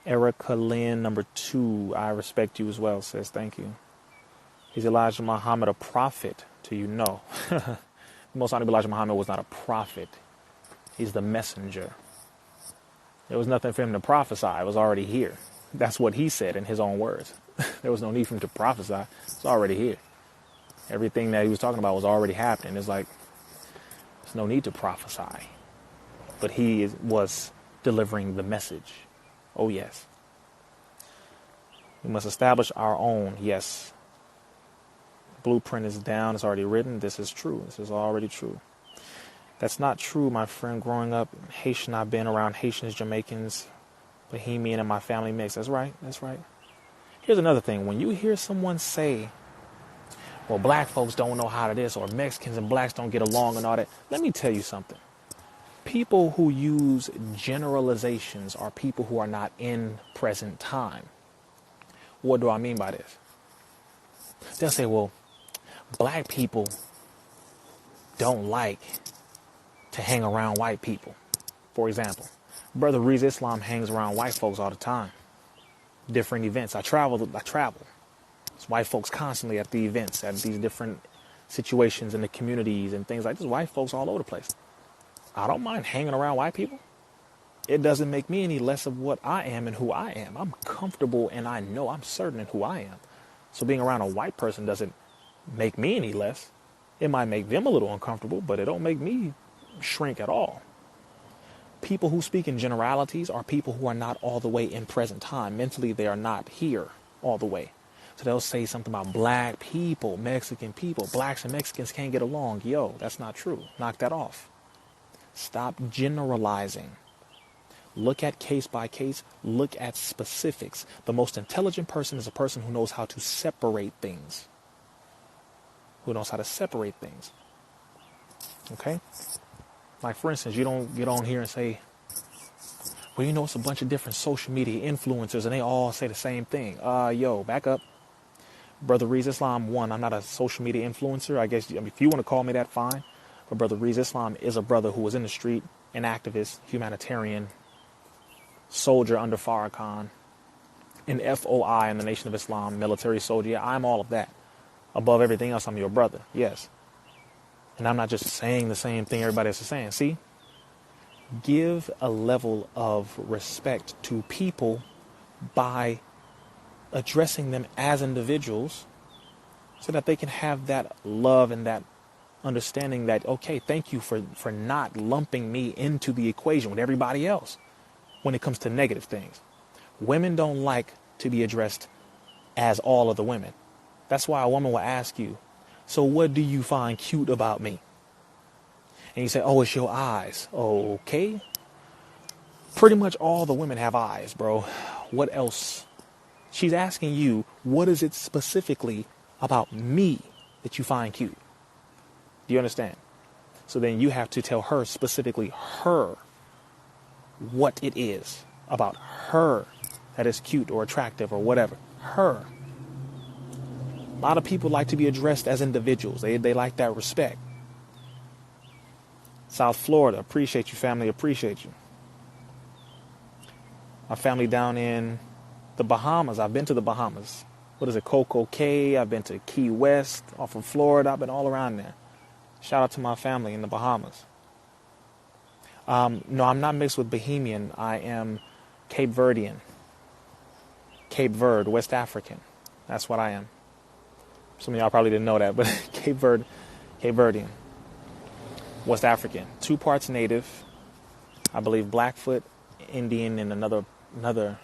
Speaker 1: Erica Lynn, number 2. I respect you as well, says thank you. Is Elijah Muhammad a prophet to you? No. The Most Honorable Elijah Muhammad was not a prophet. He's the messenger. There was nothing for him to prophesy. It was already here. That's what he said in his own words. There was no need for him to prophesy. It's already here. Everything that he was talking about was already happening. It's like, there's no need to prophesy. But he was delivering the message. Oh, yes. We must establish our own. Yes. Blueprint is down. It's already written. This is true. This is already true. That's not true, my friend. Growing up Haitian, I've been around Haitians, Jamaicans, Bohemian, and my family mix. That's right. That's right. Here's another thing. When you hear someone say, well, black folks don't know how to this, or Mexicans and blacks don't get along and all that, let me tell you something. People who use generalizations are people who are not in present time. What do I mean by this? They'll say, well, black people don't like to hang around white people. For example, Brother RIZZA Islam hangs around white folks all the time. Different events. I travel. It's white folks constantly at the events, at these different situations in the communities and things like this. White folks all over the place. I don't mind hanging around white people. It doesn't make me any less of what I am and who I am. I'm comfortable and I know I'm certain in who I am. So being around a white person doesn't make me any less. It might make them a little uncomfortable, but it don't make me shrink at all. People who speak in generalities are people who are not all the way in present time. Mentally, they are not here all the way. So they'll say something about black people, Mexican people, blacks and Mexicans can't get along. Yo, that's not true. Knock that off. Stop generalizing. Look at case by case. Look at specifics. The most intelligent person is a person who knows how to separate things. Who knows how to separate things. Okay? Like, for instance, you don't get on here and say, well, you know, it's a bunch of different social media influencers and they all say the same thing. Yo, back up. Brother RIZZA Islam, 1, I'm not a social media influencer. I guess, if you want to call me that, fine. But Brother RIZZA Islam is a brother who was in the street, an activist, humanitarian, soldier under Farrakhan, an FOI in the Nation of Islam, military soldier. Yeah, I'm all of that. Above everything else, I'm your brother. Yes. And I'm not just saying the same thing everybody else is saying. See? Give a level of respect to people by addressing them as individuals so that they can have that love and that understanding that, okay, thank you for not lumping me into the equation with everybody else when it comes to negative things. Women don't like to be addressed as all of the women. That's why a woman will ask you, so what do you find cute about me? And you say, oh, it's your eyes. Okay. Pretty much all the women have eyes, bro. What else? She's asking you, what is it specifically about me that you find cute? Do you understand? So then you have to tell her specifically her what it is about her that is cute or attractive or whatever. Her. A lot of people like to be addressed as individuals. They like that respect. South Florida, appreciate you, family, appreciate you. My family down in the Bahamas. I've been to the Bahamas. What is it, Coco Cay? I've been to Key West, off of Florida. I've been all around there. Shout out to my family in the Bahamas. No, I'm not mixed with Bahamian. I am Cape Verdean. Cape Verde, West African. That's what I am. Some of y'all probably didn't know that, but Cape Verdean. West African. 2 parts native. I believe Blackfoot, Indian, and another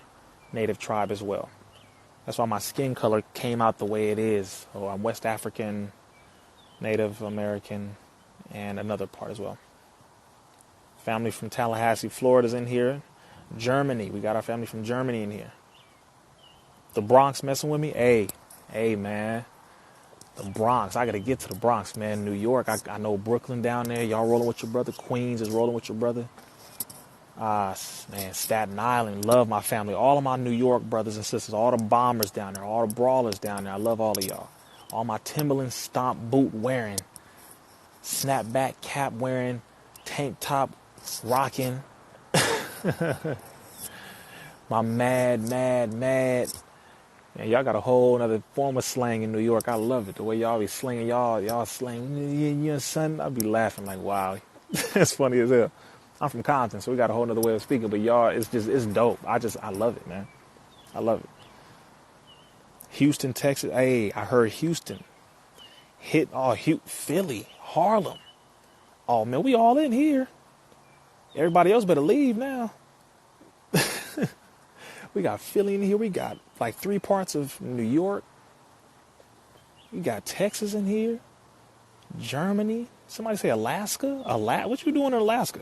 Speaker 1: native tribe as well. That's why my skin color came out the way it is. Oh, I'm West African, Native American, and another part as well. Family from Tallahassee, Florida's in here. Germany, we got our family from Germany in here. The Bronx messing with me? Hey, man. The Bronx, I got to get to the Bronx, man. New York, I know Brooklyn down there. Y'all rolling with your brother. Queens is rolling with your brother. Man, Staten Island, love my family. All of my New York brothers and sisters, all the bombers down there, all the brawlers down there. I love all of y'all. All my Timberland stomp boot wearing, snapback cap wearing, tank top rocking. My mad. Man, y'all got a whole other form of slang in New York. I love it. The way y'all be slinging y'all slang. Yeah, son. I'll be laughing like, wow. That's funny as hell. I'm from Compton, so we got a whole other way of speaking. But y'all, it's dope. I love it, man. I love it. Houston, Texas. Hey, I heard Houston. Philly, Harlem. Oh, man, we all in here. Everybody else better leave now. We got Philly in here. We got like 3 parts of New York. We got Texas in here. Germany. Somebody say Alaska? What you doing in Alaska?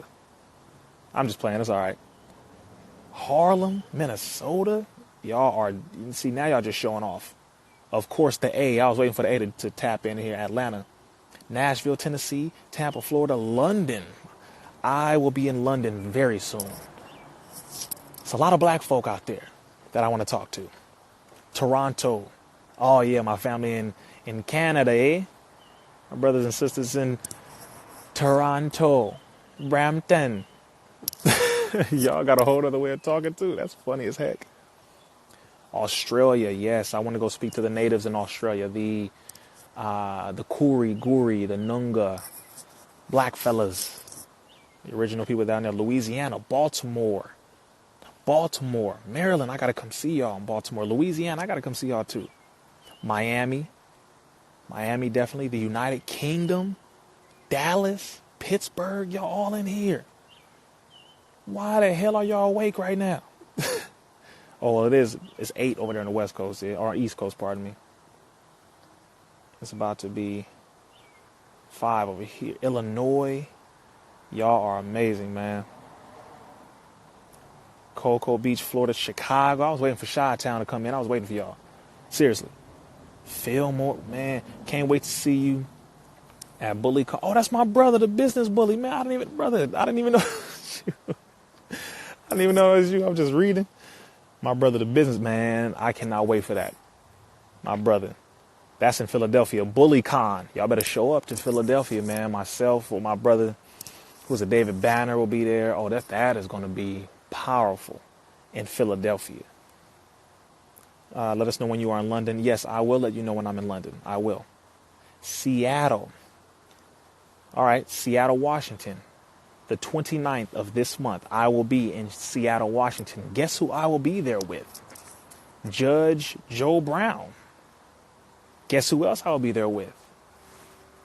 Speaker 1: I'm just playing. It's all right. Harlem, Minnesota. Y'all are, see, now y'all just showing off. Of course, the A. I was waiting for the A to tap in here. Atlanta. Nashville, Tennessee. Tampa, Florida. London. I will be in London very soon. It's a lot of black folk out there that I want to talk to. Toronto. Oh, yeah, my family in Canada, eh? My brothers and sisters in Toronto. Brampton. Y'all got a whole other way of talking, too. That's funny as heck. Australia, yes. I want to go speak to the natives in Australia. The Koori, Guri, the Nunga, black fellas. The original people down there. Louisiana, Baltimore, Maryland, I got to come see y'all in Baltimore. Louisiana, I got to come see y'all too. Miami, definitely. The United Kingdom, Dallas, Pittsburgh, y'all all in here. Why the hell are y'all awake right now? Oh, well, it's 8 over there on the West Coast, or East Coast, pardon me. It's about to be 5 over here. Illinois, y'all are amazing, man. Cocoa Beach, Florida, Chicago. I was waiting for Chi-Town to come in. I was waiting for y'all. Seriously. Fillmore, man. Can't wait to see you at Bully. Oh, that's my brother, the business bully. Man, I didn't even know. I didn't even know it was you. I was just reading. My brother, the business, man. I cannot wait for that. My brother. That's in Philadelphia. BullyCon. Y'all better show up to Philadelphia, man. Myself or my brother, who's a David Banner, will be there. Oh, that is going to be powerful in Philadelphia. Let us know when you are in London. Yes, I will let you know when I'm in London. I will. Seattle. All right, Seattle, Washington. The 29th of this month, I will be in Seattle, Washington. Guess who I will be there with? Judge Joe Brown. Guess who else I will be there with?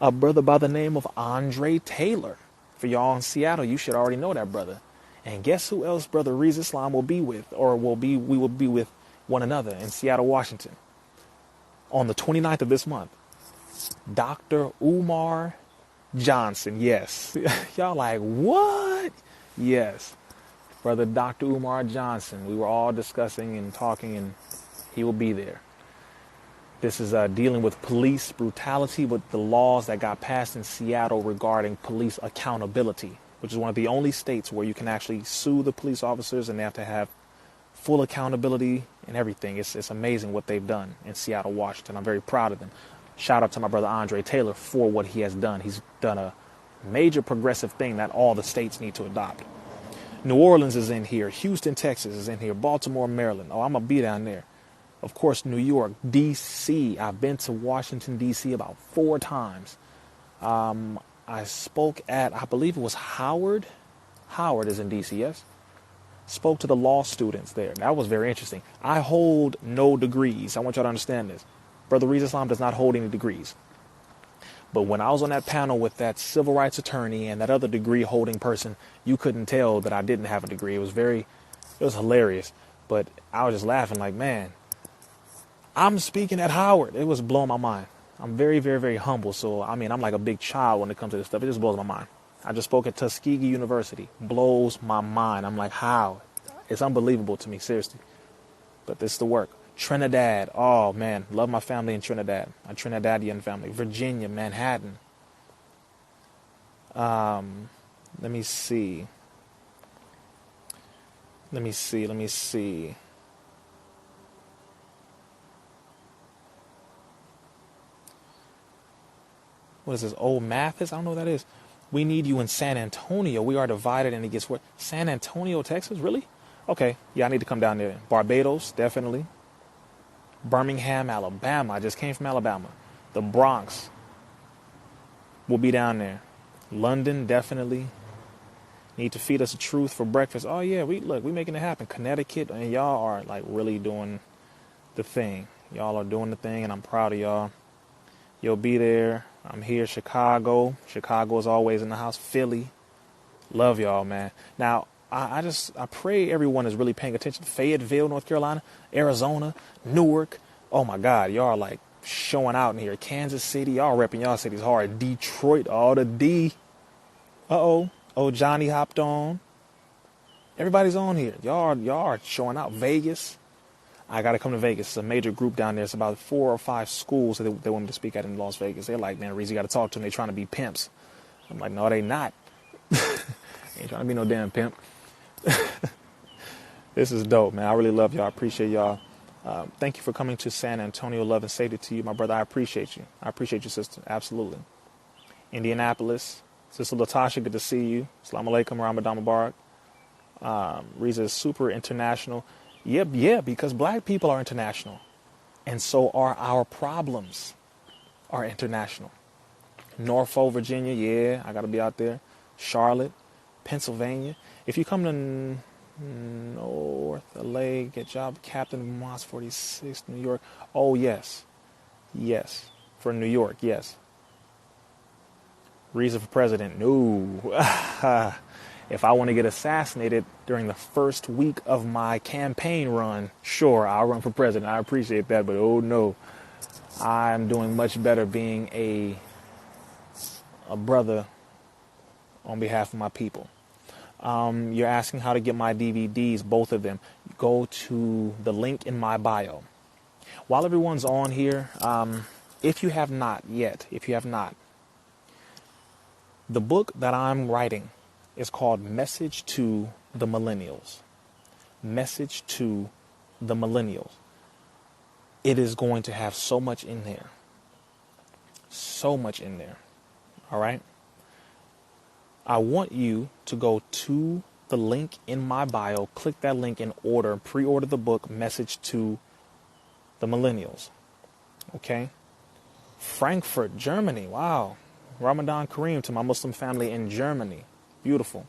Speaker 1: A brother by the name of Andre Taylor. For y'all in Seattle, you should already know that brother. And guess who else Brother RIZZA will be with, or we will be with one another in Seattle, Washington. On the 29th of this month, Dr. Umar Johnson. Yes. Y'all like, what? Yes. Brother Dr. Umar Johnson. We were all discussing and talking, and he will be there. This is dealing with police brutality, with the laws that got passed in Seattle regarding police accountability, which is one of the only states where you can actually sue the police officers and they have to have full accountability and everything. It's amazing what they've done in Seattle, Washington. I'm very proud of them. Shout out to my brother Andre Taylor for what he has done. He's done a major progressive thing that all the states need to adopt. New Orleans is in here. Houston, Texas is in here. Baltimore, Maryland. Oh, I'm going to be down there. Of course, New York, D.C. I've been to Washington, D.C. about 4 times. I spoke at, I believe it was Howard. Howard is in D.C., yes? Spoke to the law students there. That was very interesting. I hold no degrees. I want y'all to understand this. Brother RIZZA does not hold any degrees. But when I was on that panel with that civil rights attorney and that other degree holding person, you couldn't tell that I didn't have a degree. It was hilarious. But I was just laughing like, man, I'm speaking at Howard. It was blowing my mind. I'm very, very, very humble. So, I mean, I'm like a big child when it comes to this stuff. It just blows my mind. I just spoke at Tuskegee University. Blows my mind. I'm like, how? It's unbelievable to me, seriously. But this is the work. Trinidad. Oh, man. Love my family in Trinidad. My Trinidadian family. Virginia, Manhattan. Let me see. What is this? Old Mathis? I don't know what that is. We need you in San Antonio. We are divided and it gets worse. San Antonio, Texas? Really? Okay. Yeah, I need to come down there. Barbados, definitely. Birmingham, Alabama. I just came from Alabama. The Bronx. We'll be down there. London, definitely. Need to feed us the truth for breakfast. Oh, yeah, we making it happen. Connecticut, and y'all are like really doing the thing. Y'all are doing the thing, and I'm proud of y'all. You'll be there. I'm here. Chicago. Chicago is always in the house. Philly. Love y'all, man. Now, I pray everyone is really paying attention. Fayetteville, North Carolina, Arizona, Newark. Oh, my God. Y'all are like showing out in here. Kansas City. Y'all repping y'all cities hard. Detroit. All the D. Uh-oh. Oh, Johnny hopped on. Everybody's on here. Y'all are showing out. Vegas. I got to come to Vegas. It's a major group down there. It's about 4 or 5 schools that they want me to speak at in Las Vegas. They're like, man, Reese, you got to talk to them. They're trying to be pimps. I'm like, no, they not. Ain't trying to be no damn pimp. This is dope, man. I really love y'all. I appreciate y'all. Thank you for coming to San Antonio. Love and safety to you, my brother. I appreciate you. I appreciate you, sister. Absolutely. Indianapolis. Sister Latasha, good to see you. Assalamu alaikum, Ramadan Mubarak. RIZZA is super international. Yeah, because black people are international. And so are our problems are international. Norfolk, Virginia, yeah, I got to be out there. Charlotte, Pennsylvania. If you come to North LA, get job captain of Moss 46, New York. Oh, yes. Yes. For New York, yes. RIZZA for president. No. If I want to get assassinated during the first week of my campaign run, sure, I'll run for president. I appreciate that, but oh no. I'm doing much better being a brother on behalf of my people. You're asking how to get my DVDs, both of them. Go to the link in my bio. While everyone's on here, if you have not, the book that I'm writing is called Message to the Millennials. Message to the Millennials. It is going to have so much in there. So much in there. All right? I want you to go to the link in my bio, click that link and pre-order the book, Message to the Millennials. Okay? Frankfurt, Germany. Wow. Ramadan Kareem to my Muslim family in Germany. Beautiful.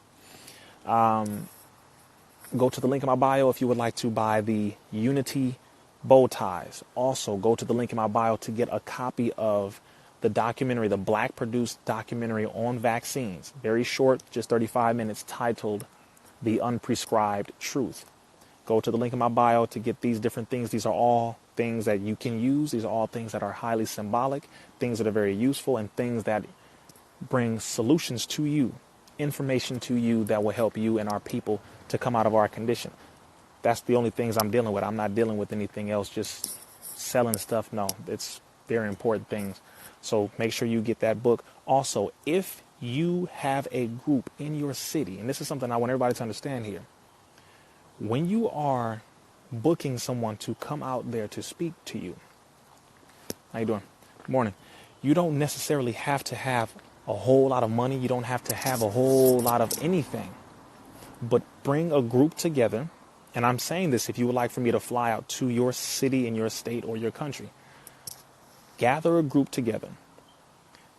Speaker 1: Go to the link in my bio if you would like to buy the Unity bow ties. Also, go to the link in my bio to get a copy of the documentary, the Black produced documentary on vaccines. Very short, just 35 minutes, titled The Unprescribed Truth. Go to the link in my bio to get these different things. These are all things that you can use. These are all things that are highly symbolic, things that are very useful, and things that bring solutions to you, information to you that will help you and our people to come out of our condition. That's the only things I'm dealing with. I'm not dealing with anything else, just selling stuff. No, it's very important things. So make sure you get that book. Also, if you have a group in your city, and this is something I want everybody to understand here, when you are booking someone to come out there to speak to you, how you doing? Good morning. You don't necessarily have to have a whole lot of money. You don't have to have a whole lot of anything, but bring a group together. And I'm saying this if you would like for me to fly out to your city and your state or your country. Gather a group together.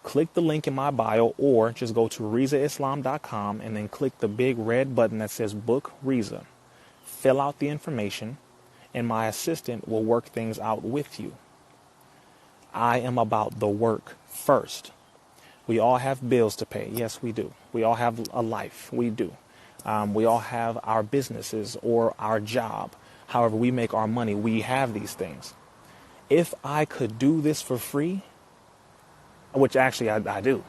Speaker 1: Click the link in my bio or just go to RIZZAislam.com and then click the big red button that says Book RIZZA. Fill out the information and my assistant will work things out with you. I am about the work first. We all have bills to pay. Yes, we do. We all have a life. We do. We all have our businesses or our job. However we make our money, we have these things. If I could do this for free, which actually I do.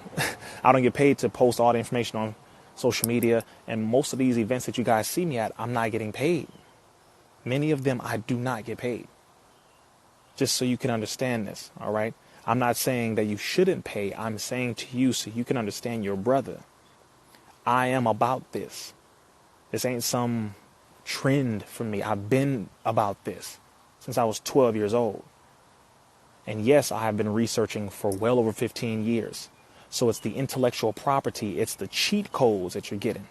Speaker 1: I don't get paid to post all the information on social media. And most of these events that you guys see me at, I'm not getting paid. Many of them I do not get paid. Just so you can understand this, all right? I'm not saying that you shouldn't pay. I'm saying to you so you can understand your brother. I am about this. This ain't some trend for me. I've been about this since I was 12 years old. And yes, I have been researching for well over 15 years. So it's the intellectual property. It's the cheat codes that you're getting.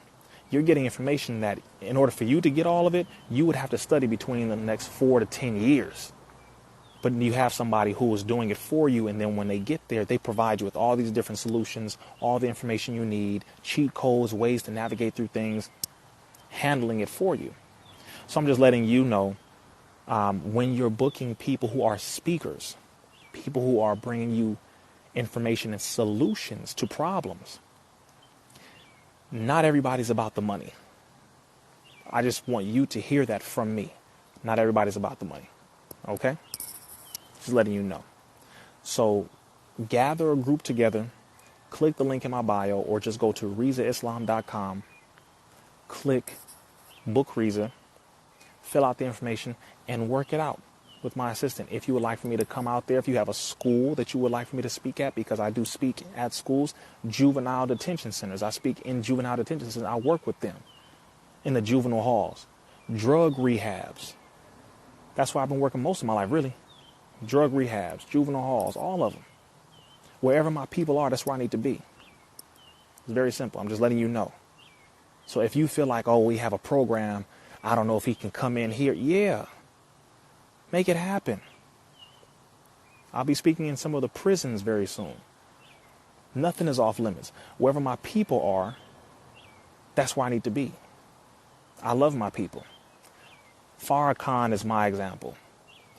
Speaker 1: You're getting information that in order for you to get all of it, you would have to study between the next 4 to 10 years. But you have somebody who is doing it for you. And then when they get there, they provide you with all these different solutions, all the information you need, cheat codes, ways to navigate through things, handling it for you. So I'm just letting you know, when you're booking people who are speakers, people who are bringing you information and solutions to problems, not everybody's about the money. I just want you to hear that from me. Not everybody's about the money. Okay? Just letting you know. So gather a group together, click the link in my bio, or just go to RIZZAislam.com, click Book RIZZA, fill out the information, and work it out with my assistant. If you would like for me to come out there, if you have a school that you would like for me to speak at, because I do speak at schools, juvenile detention centers. I speak in juvenile detention centers. I work with them in the juvenile halls, drug rehabs. That's where I've been working most of my life, really. Drug rehabs, juvenile halls, all of them. Wherever my people are, that's where I need to be. It's very simple. I'm just letting you know. So if you feel like, oh, we have a program, I don't know if he can come in here. Yeah. Make it happen. I'll be speaking in some of the prisons very soon. Nothing is off limits. Wherever my people are, that's where I need to be. I love my people. Farrakhan is my example,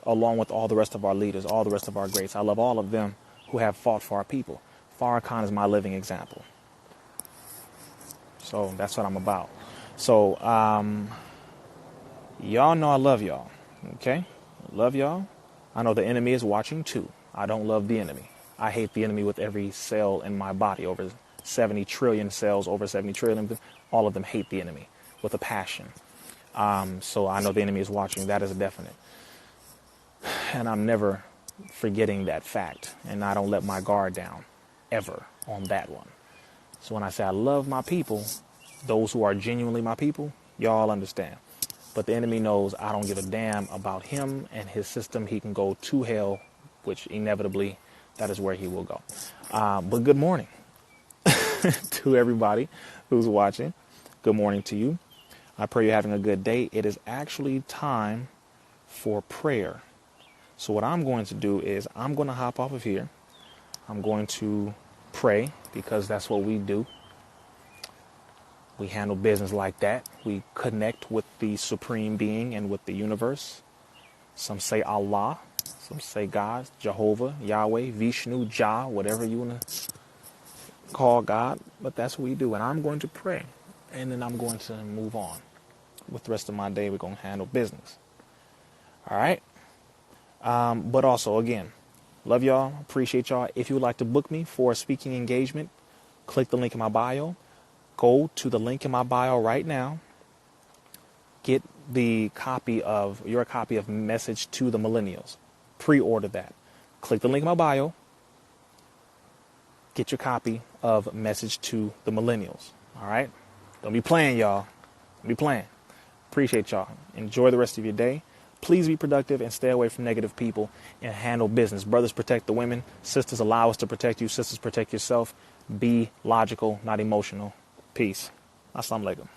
Speaker 1: along with all the rest of our leaders, all the rest of our greats. I love all of them who have fought for our people. Farrakhan is my living example. So that's what I'm about. So y'all know I love y'all. Okay? Love y'all. I know the enemy is watching too. I don't love the enemy. I hate the enemy with every cell in my body. Over 70 trillion cells, over 70 trillion. All of them hate the enemy with a passion. So I know the enemy is watching. That is definite. And I'm never forgetting that fact. And I don't let my guard down ever on that one. So when I say I love my people, those who are genuinely my people, y'all understand. But the enemy knows I don't give a damn about him and his system. He can go to hell, which inevitably that is where he will go. But good morning to everybody who's watching. Good morning to you. I pray you're having a good day. It is actually time for prayer. So what I'm going to do is I'm going to hop off of here. I'm going to pray because that's what we do. We handle business like that. We connect with the supreme being and with the universe. Some say Allah, some say God, Jehovah, Yahweh, Vishnu, Jah, whatever you want to call God. But that's what we do. And I'm going to pray. And then I'm going to move on. With the rest of my day, we're going to handle business. All right? But also, again, love y'all. Appreciate y'all. If you would like to book me for a speaking engagement, click the link in my bio. Go to the link in my bio right now. Get your copy of Message to the Millennials. Pre-order that. Click the link in my bio. Get your copy of Message to the Millennials. All right? Don't be playing, y'all. Don't be playing. Appreciate y'all. Enjoy the rest of your day. Please be productive and stay away from negative people and handle business. Brothers, protect the women. Sisters, allow us to protect you. Sisters, protect yourself. Be logical, not emotional. Peace. Assalamu alaikum.